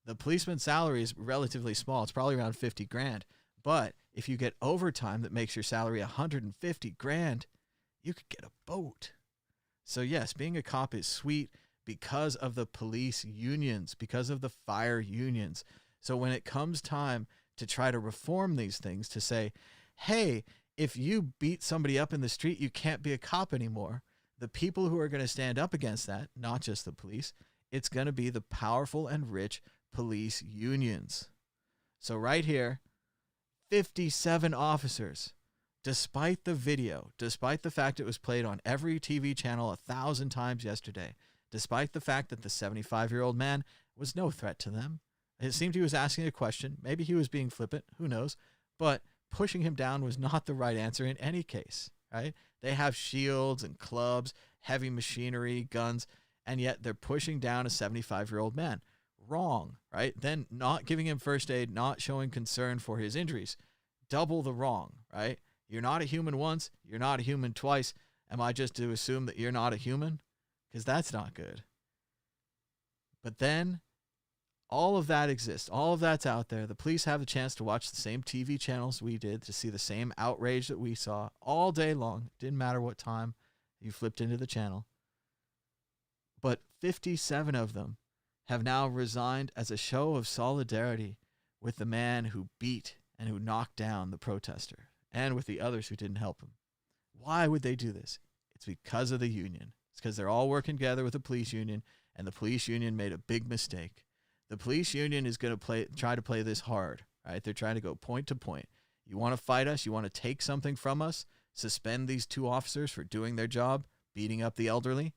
The policeman's salary is relatively small. It's probably around 50 grand. But if you get overtime that makes your salary 150 grand, you could get a boat. So yes, being a cop is sweet because of the police unions, because of the fire unions. So when it comes time to try to reform these things, to say, hey, if you beat somebody up in the street, you can't be a cop anymore. The people who are going to stand up against that, not just the police, it's going to be the powerful and rich police unions. So right here, 57 officers. Despite the video, despite the fact it was played on every TV channel 1,000 times yesterday, despite the fact that the 75-year-old man was no threat to them, it seemed he was asking a question. Maybe he was being flippant. Who knows? But pushing him down was not the right answer in any case, right? They have shields and clubs, heavy machinery, guns, and yet they're pushing down a 75-year-old man. Wrong, right? Then not giving him first aid, not showing concern for his injuries. Double the wrong, right? You're not a human once. You're not a human twice. Am I just to assume that you're not a human? Because that's not good. But then All of that exists. All of that's out there. The police have the chance to watch the same TV channels we did, to see the same outrage that we saw all day long. Didn't matter what time you flipped into the channel. But 57 of them have now resigned as a show of solidarity with the man who beat and who knocked down the protester, and with the others who didn't help him. Why would they do this? It's because of the union. It's because they're all working together with the police union, and the police union made a big mistake. The police union is going to try to play this hard, right? They're trying to go point to point. You want to fight us? You want to take something from us? Suspend these 2 officers for doing their job, beating up the elderly?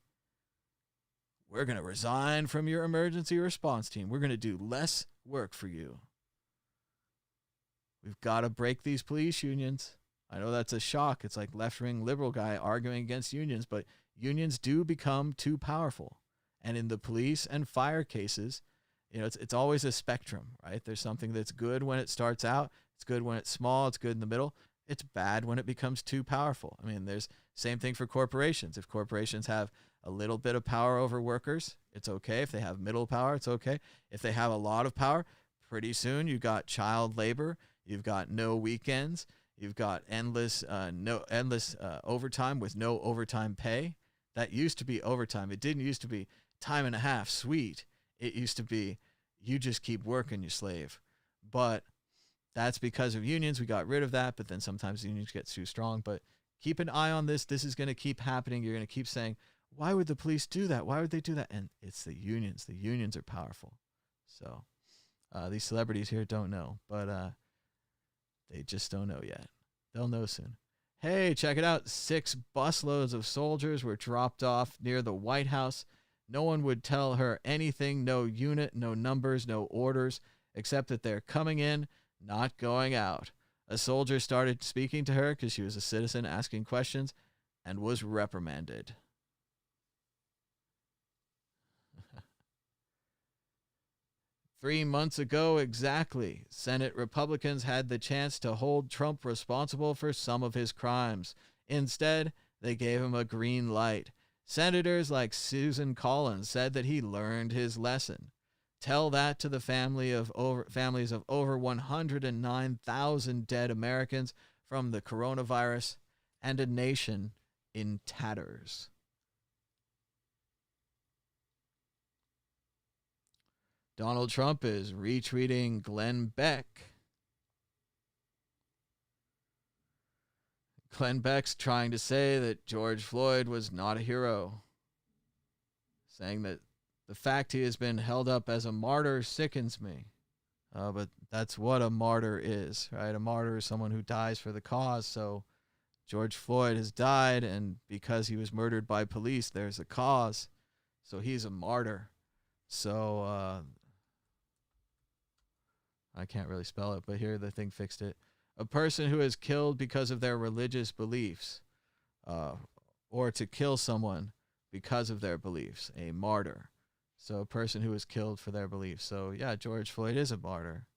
We're going to resign from your emergency response team. We're going to do less work for you. We've got to break these police unions. I know that's a shock. It's like left-wing liberal guy arguing against unions, but unions do become too powerful. And in the police and fire cases, it's always a spectrum, right? There's something that's good when it starts out. It's good when it's small. It's good in the middle. It's bad when it becomes too powerful. I mean, there's same thing for corporations. If corporations have a little bit of power over workers, it's okay. If they have middle power, it's okay. If they have a lot of power, pretty soon you've got child labor. You've got no weekends. You've got endless overtime with no overtime pay. That used to be overtime. It didn't used to be time and a half, sweet. It used to be you just keep working, you slave. But that's because of unions. We got rid of that, but then sometimes the unions get too strong. But keep an eye on this. This is going to keep happening. You're going to keep saying, why would the police do that? Why would they do that? And it's the unions. The unions are powerful. So these celebrities here don't know, but they just don't know yet. They'll know soon. Hey, check it out. 6 busloads of soldiers were dropped off near the White House. No one would tell her anything. No unit, no numbers, no orders, except that they're coming in, not going out. A soldier started speaking to her because she was a citizen, asking questions, and was reprimanded. 3 months ago exactly, Senate Republicans had the chance to hold Trump responsible for some of his crimes. Instead, they gave him a green light. Senators like Susan Collins said that he learned his lesson. Tell that to the families of over 109,000 dead Americans from the coronavirus and a nation in tatters. Donald Trump is retweeting Glenn Beck. Glenn Beck's trying to say that George Floyd was not a hero, saying that the fact he has been held up as a martyr sickens me. But that's what a martyr is, right? A martyr is someone who dies for the cause. So George Floyd has died, and because he was murdered by police, there's a cause. So he's a martyr. So I can't really spell it, but here the thing fixed it. A person who is killed because of their religious beliefs, or to kill someone because of their beliefs, a martyr. So a person who is killed for their beliefs. So yeah, George Floyd is a martyr.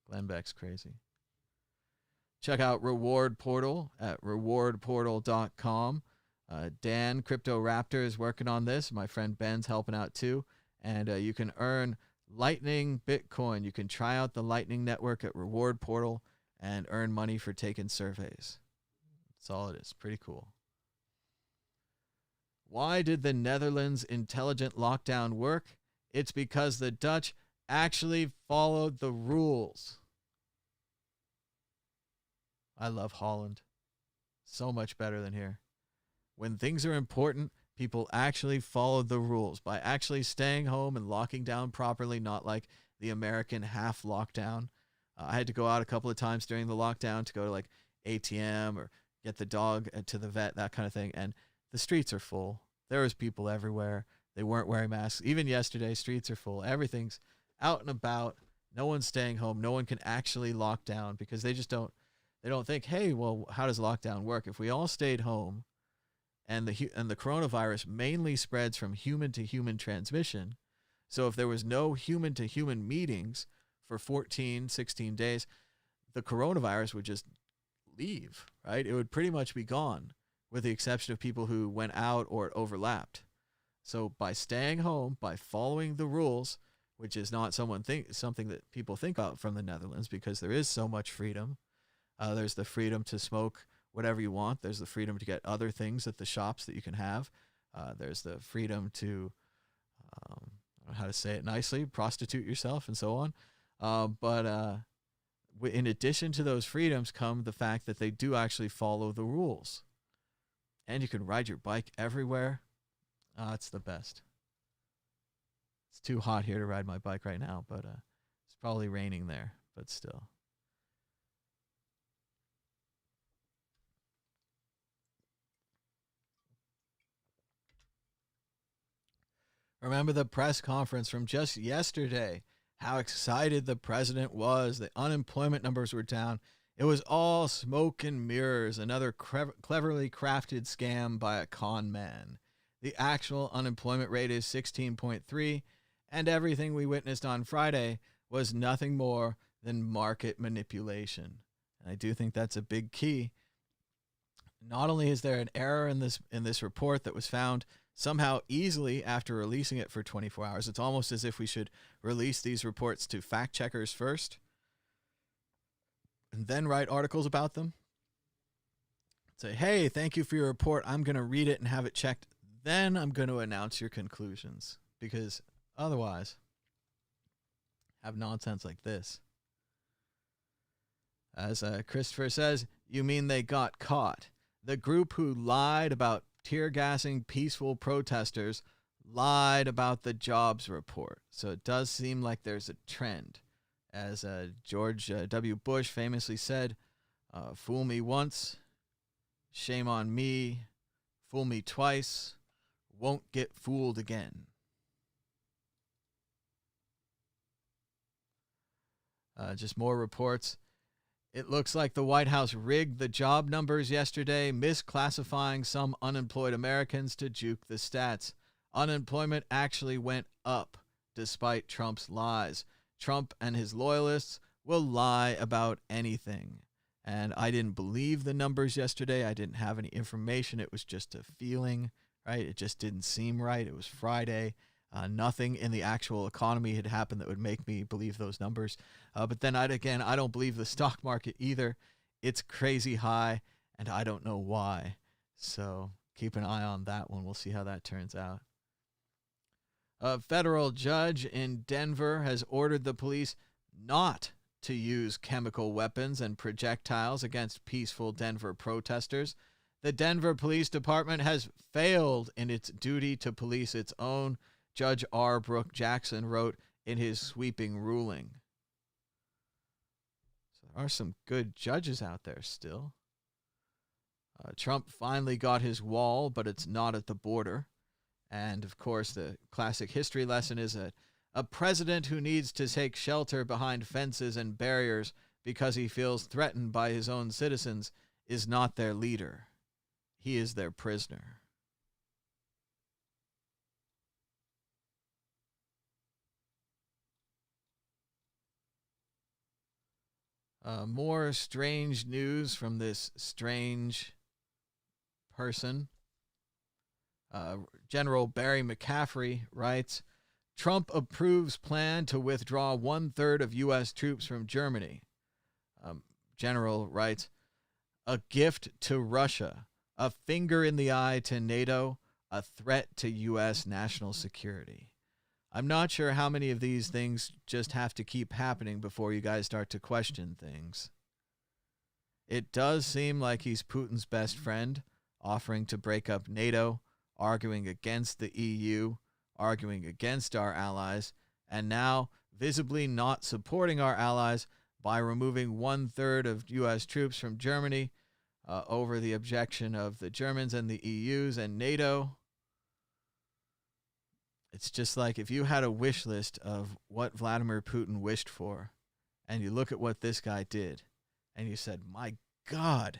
Glenn Beck's crazy. Check out Reward Portal at rewardportal.com. Dan, Crypto Raptor, is working on this. My friend Ben's helping out too. And you can earn Lightning Bitcoin. You can try out the Lightning Network at Reward Portal and earn money for taking surveys. That's all it is. Pretty cool. Why did the Netherlands intelligent lockdown work? It's because the Dutch actually followed the rules. I love Holland. So much better than here. When things are important, people actually followed the rules by actually staying home and locking down properly, not like the American half lockdown. I had to go out a couple of times during the lockdown to go to like ATM or get the dog to the vet, that kind of thing. And the streets are full. There was people everywhere. They weren't wearing masks. Even yesterday, streets are full. Everything's out and about. No one's staying home. No one can actually lock down because they don't think, hey, well, how does lockdown work? If we all stayed home and the coronavirus mainly spreads from human to human transmission, so if there was no human to human meetings for 14, 16 days, the coronavirus would just leave, right? It would pretty much be gone, with the exception of people who went out or it overlapped. So by staying home, by following the rules, which is not something that people think about from the Netherlands, because there is so much freedom. There's the freedom to smoke whatever you want. There's the freedom to get other things at the shops that you can have. There's the freedom to, I don't know how to say it nicely, prostitute yourself and so on. But in addition to those freedoms come the fact that they do actually follow the rules. And you can ride your bike everywhere. It's the best. It's too hot here to ride my bike right now, but it's probably raining there, but still. Remember the press conference from just yesterday, how excited the president was. The unemployment numbers were down. It was all smoke and mirrors, another cleverly crafted scam by a con man. The actual unemployment rate is 16.3, and everything we witnessed on Friday was nothing more than market manipulation. And I do think that's a big key. Not only is there an error in this report that was found somehow easily after releasing it for 24 hours, it's almost as if we should release these reports to fact checkers first and then write articles about them. Say, hey, thank you for your report. I'm going to read it and have it checked. Then I'm going to announce your conclusions, because otherwise, have nonsense like this. As Christopher says, you mean they got caught. The group who lied about tear gassing peaceful protesters lied about the jobs report. So it does seem like there's a trend. As George W. Bush famously said, fool me once, shame on me, fool me twice, won't get fooled again. Just more reports. It looks like the White House rigged the job numbers yesterday, misclassifying some unemployed Americans to juke the stats. Unemployment actually went up despite Trump's lies. Trump and his loyalists will lie about anything. And I didn't believe the numbers yesterday. I didn't have any information. It was just a feeling, right? It just didn't seem right. It was Friday. Nothing in the actual economy had happened that would make me believe those numbers. But then I don't believe the stock market either. It's crazy high, and I don't know why. So keep an eye on that one. We'll see how that turns out. A federal judge in Denver has ordered the police not to use chemical weapons and projectiles against peaceful Denver protesters. The Denver Police Department has failed in its duty to police its own, Judge R. Brooke Jackson wrote in his sweeping ruling. So there are some good judges out there still. Trump finally got his wall, but it's not at the border. And, of course, the classic history lesson is a president who needs to take shelter behind fences and barriers because he feels threatened by his own citizens is not their leader. He is their prisoner. More strange news from this strange person. General Barry McCaffrey writes, Trump approves plan to withdraw 1/3 of U.S. troops from Germany. General writes, a gift to Russia, a finger in the eye to NATO, a threat to U.S. national security. I'm not sure how many of these things just have to keep happening before you guys start to question things. It does seem like he's Putin's best friend, offering to break up NATO, arguing against the EU, arguing against our allies, and now visibly not supporting our allies by removing 1/3 of U.S. troops from Germany over the objection of the Germans and the EUs and NATO. It's just like if you had a wish list of what Vladimir Putin wished for, and you look at what this guy did, and you said, my God,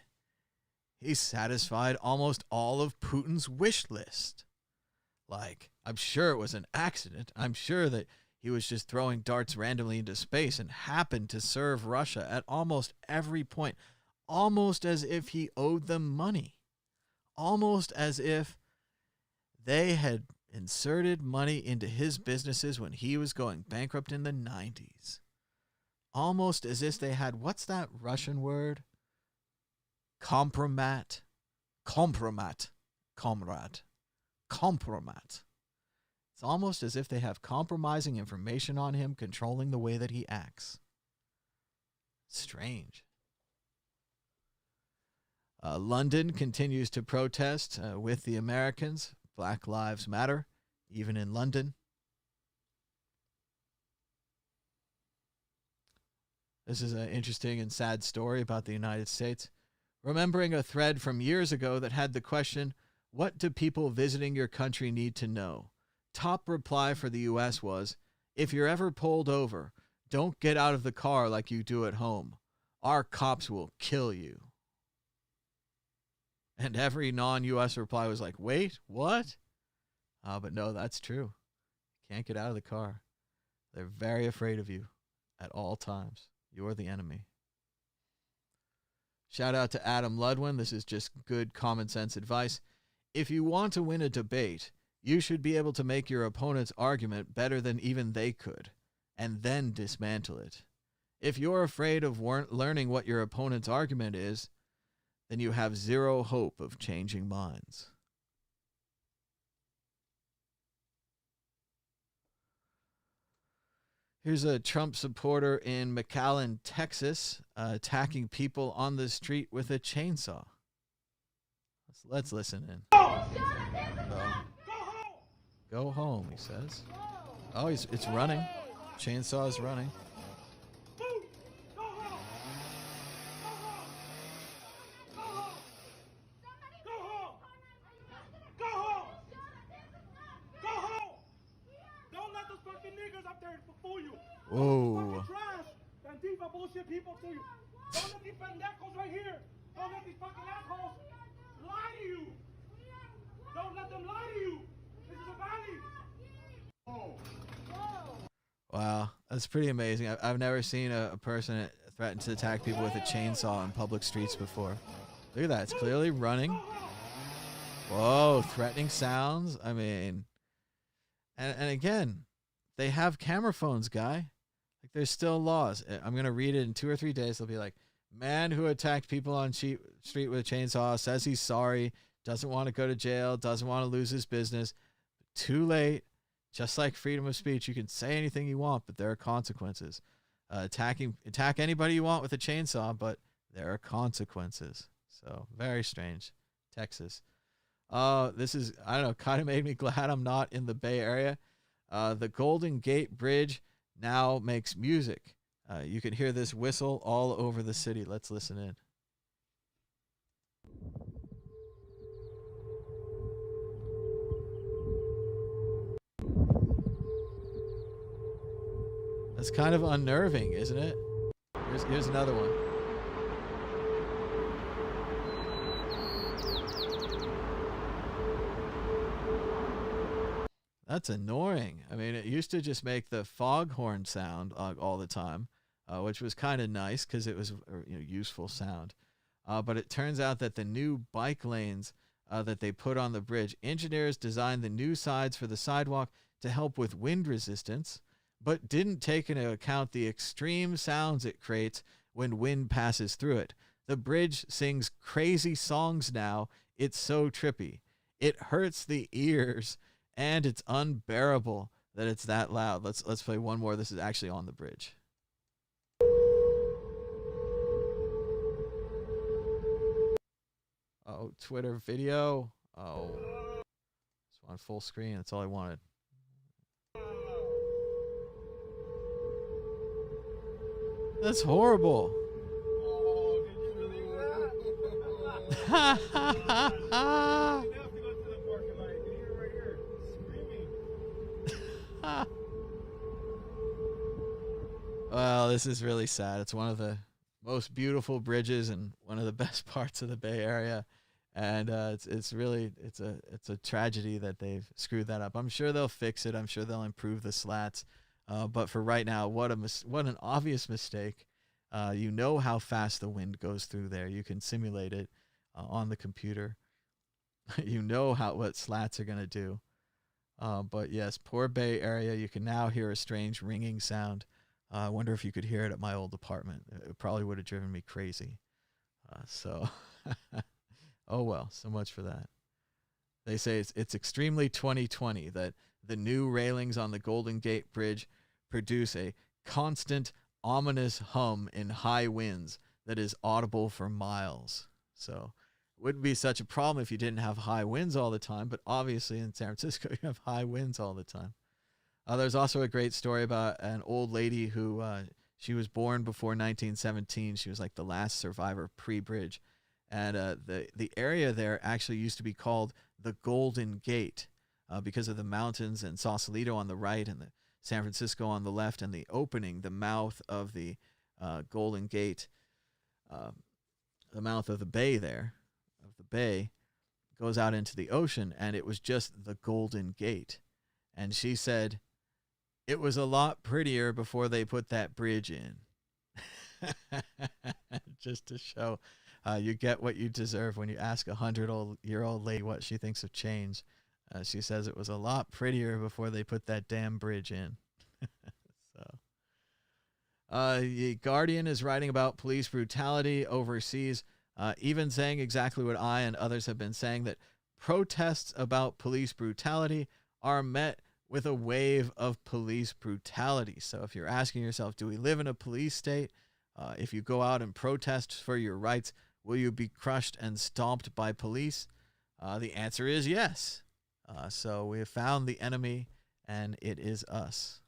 he satisfied almost all of Putin's wish list. Like, I'm sure it was an accident. I'm sure that he was just throwing darts randomly into space and happened to serve Russia at almost every point, almost as if he owed them money, almost as if they had inserted money into his businesses when he was going bankrupt in the 90s. Almost as if they had, what's that Russian word? Compromat. Compromat. Comrade. Compromat. It's almost as if they have compromising information on him controlling the way that he acts. Strange. London continues to protest with the Americans. Black Lives Matter, even in London. This is an interesting and sad story about the United States. Remembering a thread from years ago that had the question, what do people visiting your country need to know? Top reply for the U.S. was, if you're ever pulled over, don't get out of the car like you do at home. Our cops will kill you. And every non-U.S. reply was like, wait, what? But no, that's true. Can't get out of the car. They're very afraid of you at all times. You're the enemy. Shout out to Adam Ludwin. This is just good common sense advice. If you want to win a debate, you should be able to make your opponent's argument better than even they could, and then dismantle it. If you're afraid of learning what your opponent's argument is, then you have zero hope of changing minds. Here's a Trump supporter in McAllen, Texas, attacking people on the street with a chainsaw. Let's listen in. Go home, he says. Oh, it's running. Chainsaw is running. Whoa. Antifa bullshit people to you. Don't let these pendejos right here. Don't let these fucking assholes lie to you. Don't let them lie to you. This is a valley. Wow, that's pretty amazing. I've never seen a person threaten to attack people with a chainsaw on public streets before. Look at that. It's clearly running. Whoa, threatening sounds. I mean, and again, they have camera phones, guy. Like, there's still laws. I'm going to read it in 2 or 3 days. They'll be like, man who attacked people on street with a chainsaw says he's sorry, doesn't want to go to jail, doesn't want to lose his business. Too late. Just like freedom of speech, you can say anything you want, but there are consequences. Attack anybody you want with a chainsaw, but there are consequences. So, very strange. Texas. This is, I don't know, kind of made me glad I'm not in the Bay Area. The Golden Gate Bridge now makes music. You can hear this whistle all over the city. Let's listen in. That's kind of unnerving, isn't it? Here's another one. That's annoying. I mean, it used to just make the foghorn sound all the time, which was kind of nice because it was a useful sound. But it turns out that the new bike lanes that they put on the bridge, engineers designed the new sides for the sidewalk to help with wind resistance, but didn't take into account the extreme sounds it creates when wind passes through it. The bridge sings crazy songs now. It's so trippy. It hurts the ears. And it's unbearable that it's that loud. Let's play one more. This is actually on the bridge. Oh, Twitter video. Oh, it's on full screen. That's all I wanted. That's horrible. Ha ha ha ha. Well, this is really sad. It's one of the most beautiful bridges and one of the best parts of the Bay Area, and it's a tragedy that they've screwed that up. I'm sure they'll fix it. I'm sure they'll improve the slats, but for right now, what an obvious mistake. You know how fast the wind goes through there. You can simulate it on the computer. You know what slats are gonna do. But yes, poor Bay Area. You can now hear a strange ringing sound. I wonder if you could hear it at my old apartment. It probably would have driven me crazy. So, oh well, so much for that. They say it's extremely 2020 that the new railings on the Golden Gate Bridge produce a constant, ominous hum in high winds that is audible for miles. So it wouldn't be such a problem if you didn't have high winds all the time, but obviously in San Francisco you have high winds all the time. There's also a great story about an old lady who she was born before 1917. She was like the last survivor pre-bridge. And the area there actually used to be called the Golden Gate because of the mountains and Sausalito on the right and the San Francisco on the left, and the opening, the mouth of the Golden Gate, the mouth of the bay there, of the bay, goes out into the ocean, and it was just the Golden Gate. And she said, it was a lot prettier before they put that bridge in. Just to show you get what you deserve when you ask a 100-year-old lady what she thinks of change. She says it was a lot prettier before they put that damn bridge in. The Guardian is writing about police brutality overseas, even saying exactly what I and others have been saying, that protests about police brutality are met with a wave of police brutality. So if you're asking yourself, do we live in a police state? If you go out and protest for your rights, will you be crushed and stomped by police? The answer is yes. So we have found the enemy, and it is us.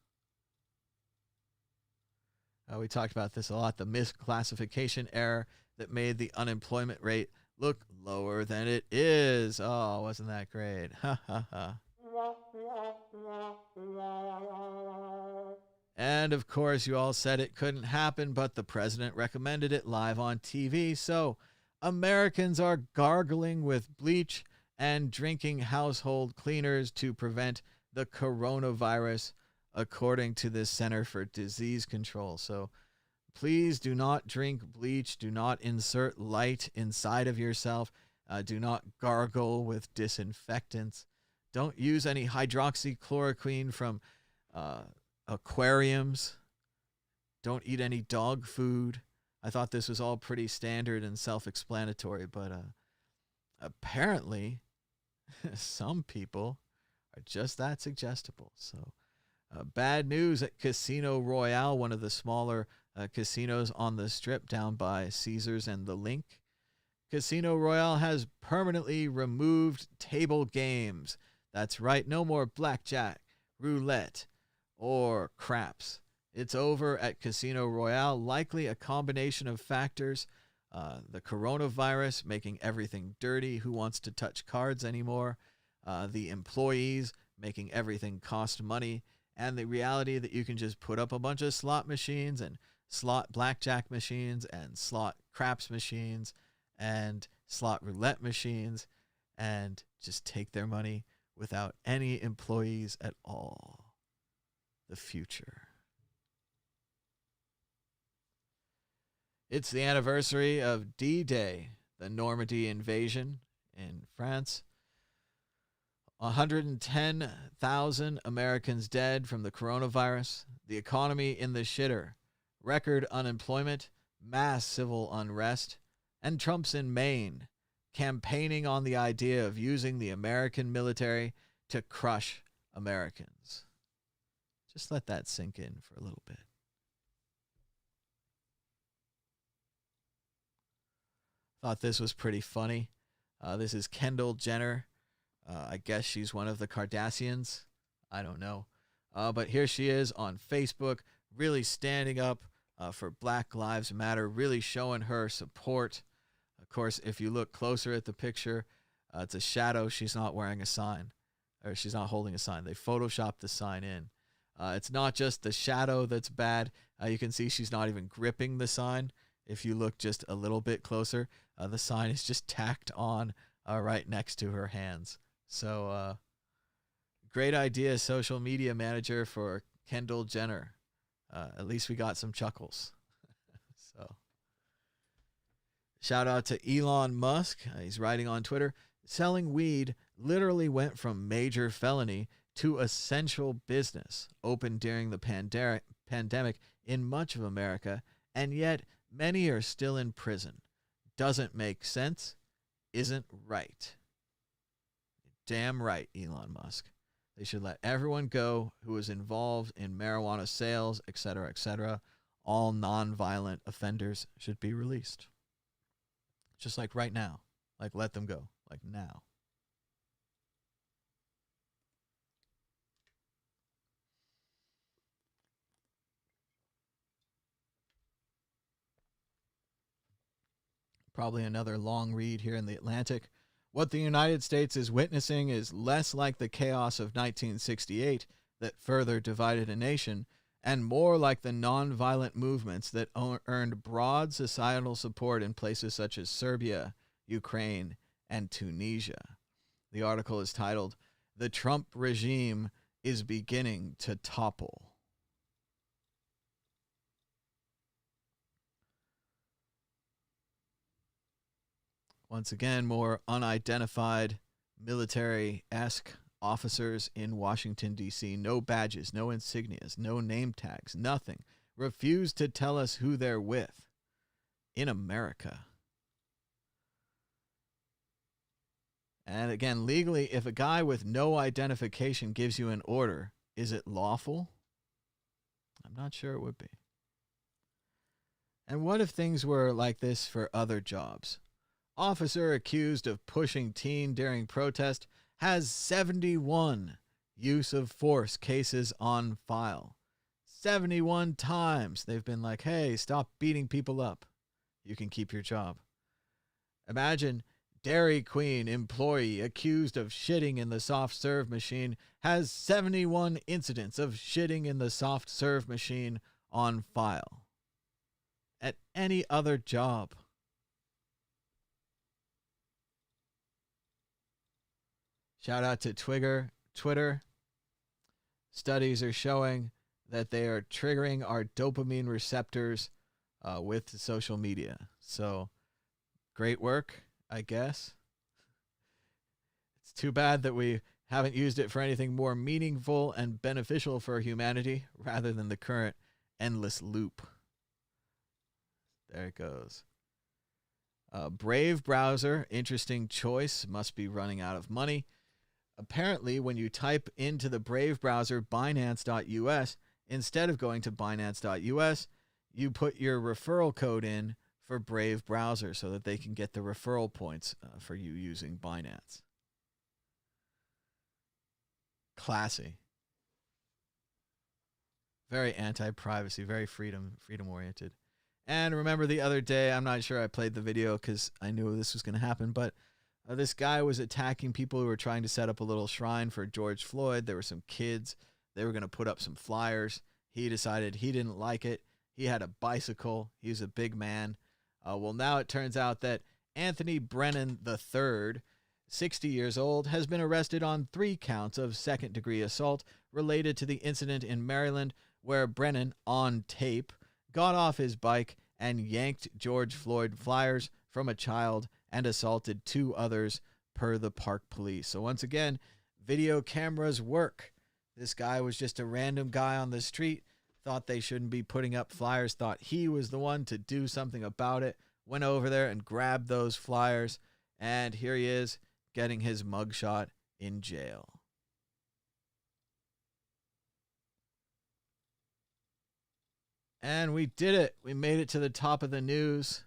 We talked about this a lot, the misclassification error that made the unemployment rate look lower than it is. Oh, wasn't that great? Ha, ha, ha. And, of course, you all said it couldn't happen, but the president recommended it live on TV. So Americans are gargling with bleach and drinking household cleaners to prevent the coronavirus, according to the Center for Disease Control. So please do not drink bleach. Do not insert light inside of yourself. Do not gargle with disinfectants. Don't use any hydroxychloroquine from aquariums. Don't eat any dog food. I thought this was all pretty standard and self-explanatory, but apparently some people are just that suggestible. So bad news at Casino Royale, one of the smaller casinos on the Strip down by Caesars and the Link. Casino Royale has permanently removed table games. That's right, no more blackjack, roulette, or craps. It's over at Casino Royale, likely a combination of factors. The coronavirus making everything dirty. Who wants to touch cards anymore? The employees making everything cost money. And the reality that you can just put up a bunch of slot machines and slot blackjack machines and slot craps machines and slot roulette machines and just take their money without any employees at all. The future. It's the anniversary of D-Day, the Normandy invasion in France. 110,000 Americans dead from the coronavirus. The economy in the shitter. Record unemployment. Mass civil unrest. And Trump's in Maine, campaigning on the idea of using the American military to crush Americans. Just let that sink in for a little bit. Thought this was pretty funny. This is Kendall Jenner. I guess she's one of the Kardashians. I don't know. But here she is on Facebook, really standing up for Black Lives Matter, really showing her support. Of course, if you look closer at the picture, it's a shadow. She's not wearing a sign, or she's not holding a sign. They photoshopped the sign in. It's not just the shadow that's bad. You can see she's not even gripping the sign. If you look just a little bit closer, the sign is just tacked on right next to her hands. So, great idea, social media manager for Kendall Jenner. At least we got some chuckles. So, shout out to Elon Musk. He's writing on Twitter, selling weed literally went from major felony to essential business open during the pandemic in much of America, and yet many are still in prison. Doesn't make sense, isn't right. Damn right, Elon Musk. They should let everyone go who was involved in marijuana sales, etc., etc. All non-violent offenders should be released. Just like right now. Like, let them go. Like now. Probably another long read here in the Atlantic. What the United States is witnessing is less like the chaos of 1968 that further divided a nation, and more like the nonviolent movements that earned broad societal support in places such as Serbia, Ukraine, and Tunisia. The article is titled, "The Trump Regime is Beginning to Topple." Once again, more unidentified military-esque officers in Washington, D.C. No badges, no insignias, no name tags, nothing. Refuse to tell us who they're with. In America. And again, legally, if a guy with no identification gives you an order, is it lawful? I'm not sure it would be. And what if things were like this for other jobs? Officer accused of pushing teen during protest has 71 use of force cases on file. 71 times they've been like, hey, stop beating people up. You can keep your job. Imagine Dairy Queen employee accused of shitting in the soft serve machine has 71 incidents of shitting in the soft serve machine on file. At any other job. Shout out to Twitter. Studies are showing that they are triggering our dopamine receptors with social media. So, great work, I guess. It's too bad that we haven't used it for anything more meaningful and beneficial for humanity rather than the current endless loop. There it goes. Brave browser, interesting choice, must be running out of money. Apparently, when you type into the Brave browser Binance.us, instead of going to Binance.us, you put your referral code in for Brave browser so that they can get the referral points for you using Binance. Classy. Very anti-privacy, very freedom-oriented. And remember the other day, I'm not sure I played the video because I knew this was going to happen, but this guy was attacking people who were trying to set up a little shrine for George Floyd. There were some kids. They were going to put up some flyers. He decided he didn't like it. He had a bicycle. He was a big man. Well, now it turns out that Anthony Brennan III, 60 years old, has been arrested on 3 counts of second-degree assault related to the incident in Maryland where Brennan, on tape, got off his bike and yanked George Floyd flyers from a child and assaulted 2 others per the park police. So once again, video cameras work. This guy was just a random guy on the street, thought they shouldn't be putting up flyers, thought he was the one to do something about it, went over there and grabbed those flyers, and here he is getting his mugshot in jail. And we did it. We made it to the top of the news.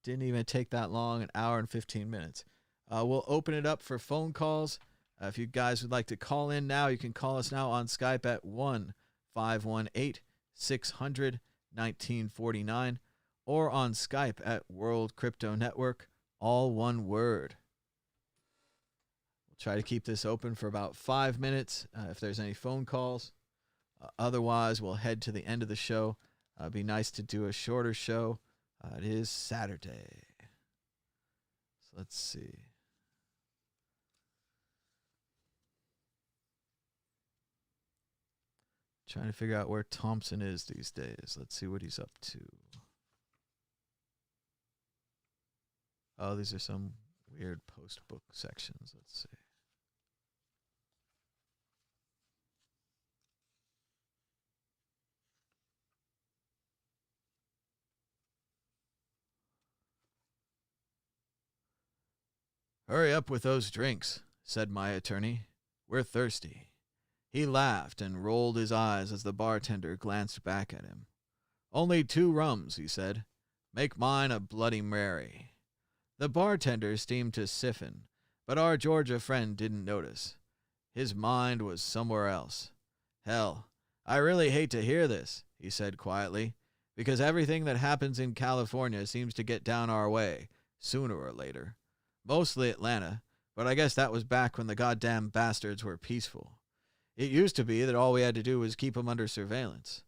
Didn't even take that long, an hour and 15 minutes. We'll open it up for phone calls. If you guys would like to call in now, you can call us now on Skype at 1-518-600-1949 or on Skype at World Crypto Network, all one word. We'll try to keep this open for about 5 minutes if there's any phone calls. Otherwise, we'll head to the end of the show. It'd be nice to do a shorter show. It is Saturday. So let's see. Trying to figure out where Thompson is these days. Let's see what he's up to. Oh, these are some weird post-book sections. Let's see. Hurry up with those drinks, said my attorney. We're thirsty. He laughed and rolled his eyes as the bartender glanced back at him. Only 2 rums, he said. Make mine a Bloody Mary. The bartender seemed to siphon, but our Georgia friend didn't notice. His mind was somewhere else. Hell, I really hate to hear this, he said quietly, because everything that happens in California seems to get down our way, sooner or later. Mostly Atlanta, but I guess that was back when the goddamn bastards were peaceful. It used to be that all we had to do was keep them under surveillance.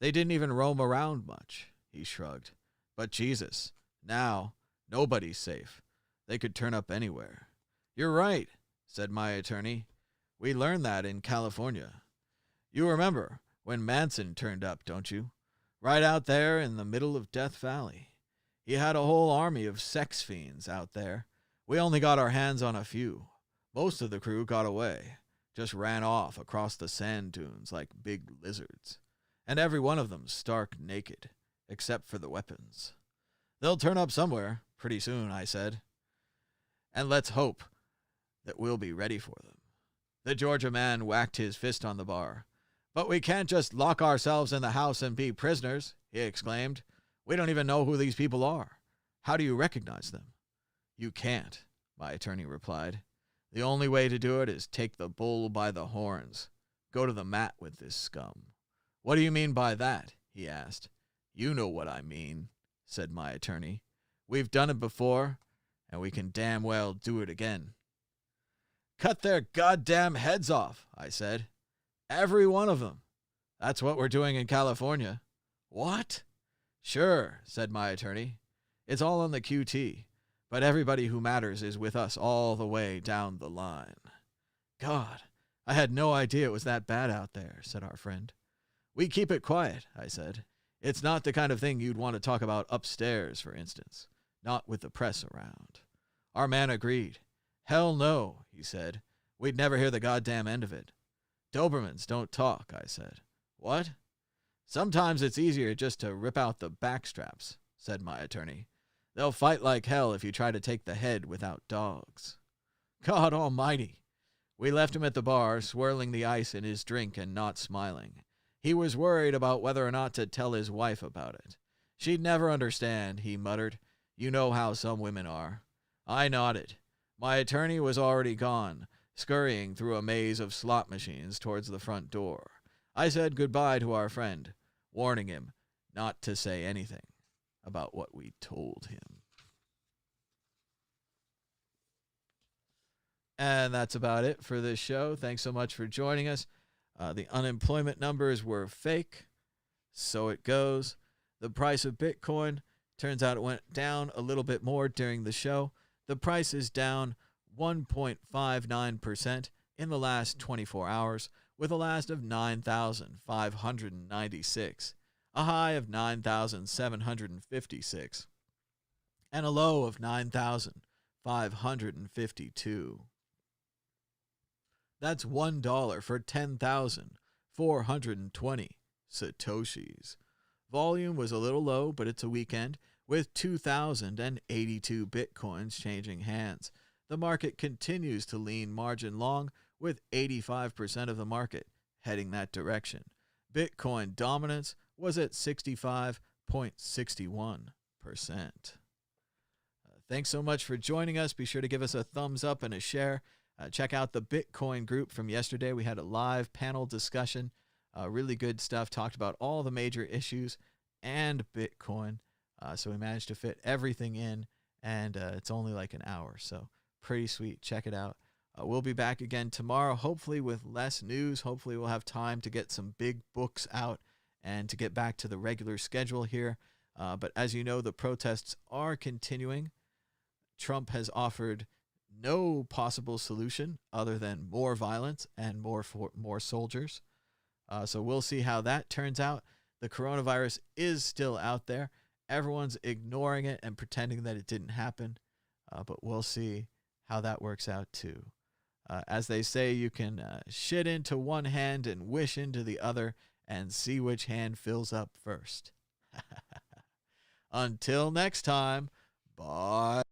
They didn't even roam around much, he shrugged. But Jesus, now, nobody's safe. They could turn up anywhere. You're right, said my attorney. We learned that in California. You remember when Manson turned up, don't you? Right out there in the middle of Death Valley. He had a whole army of sex fiends out there. We only got our hands on a few. Most of the crew got away, just ran off across the sand dunes like big lizards. And every one of them stark naked, except for the weapons. They'll turn up somewhere pretty soon, I said. And let's hope that we'll be ready for them. The Georgia man whacked his fist on the bar. But we can't just lock ourselves in the house and be prisoners, he exclaimed. We don't even know who these people are. How do you recognize them? You can't, my attorney replied. The only way to do it is take the bull by the horns. Go to the mat with this scum. What do you mean by that? He asked. You know what I mean, said my attorney. We've done it before, and we can damn well do it again. Cut their goddamn heads off, I said. Every one of them. That's what we're doing in California. What? Sure, said my attorney. It's all on the QT, but everybody who matters is with us all the way down the line. God, I had no idea it was that bad out there, said our friend. We keep it quiet, I said. It's not the kind of thing you'd want to talk about upstairs, for instance. Not with the press around. Our man agreed. Hell no, he said. We'd never hear the goddamn end of it. Dobermans don't talk, I said. What? Sometimes it's easier just to rip out the backstraps, said my attorney. They'll fight like hell if you try to take the head without dogs. God almighty. We left him at the bar, swirling the ice in his drink and not smiling. He was worried about whether or not to tell his wife about it. She'd never understand, he muttered. You know how some women are. I nodded. My attorney was already gone, scurrying through a maze of slot machines towards the front door. I said goodbye to our friend, warning him not to say anything about what we told him. And that's about it for this show. Thanks so much for joining us. The unemployment numbers were fake, so it goes. The price of Bitcoin, turns out it went down a little bit more during the show. The price is down 1.59% in the last 24 hours, with a last of 9,596, a high of 9,756, and a low of 9,552. That's $1 for 10,420 Satoshis. Volume was a little low, but it's a weekend, with 2,082 Bitcoins changing hands. The market continues to lean margin long, with 85% of the market heading that direction. Bitcoin dominance was at 65.61%. Thanks so much for joining us. Be sure to give us a thumbs up and a share. Check out the Bitcoin group from yesterday. We had a live panel discussion. Really good stuff. Talked about all the major issues and Bitcoin. So we managed to fit everything in, and it's only like an hour. So pretty sweet. Check it out. We'll be back again tomorrow, hopefully with less news. Hopefully we'll have time to get some big books out and to get back to the regular schedule here. But as you know, the protests are continuing. Trump has offered no possible solution other than more violence and more soldiers. So we'll see how that turns out. The coronavirus is still out there. Everyone's ignoring it and pretending that it didn't happen. But we'll see how that works out too. As they say, you can shit into one hand and wish into the other and see which hand fills up first. Until next time, bye.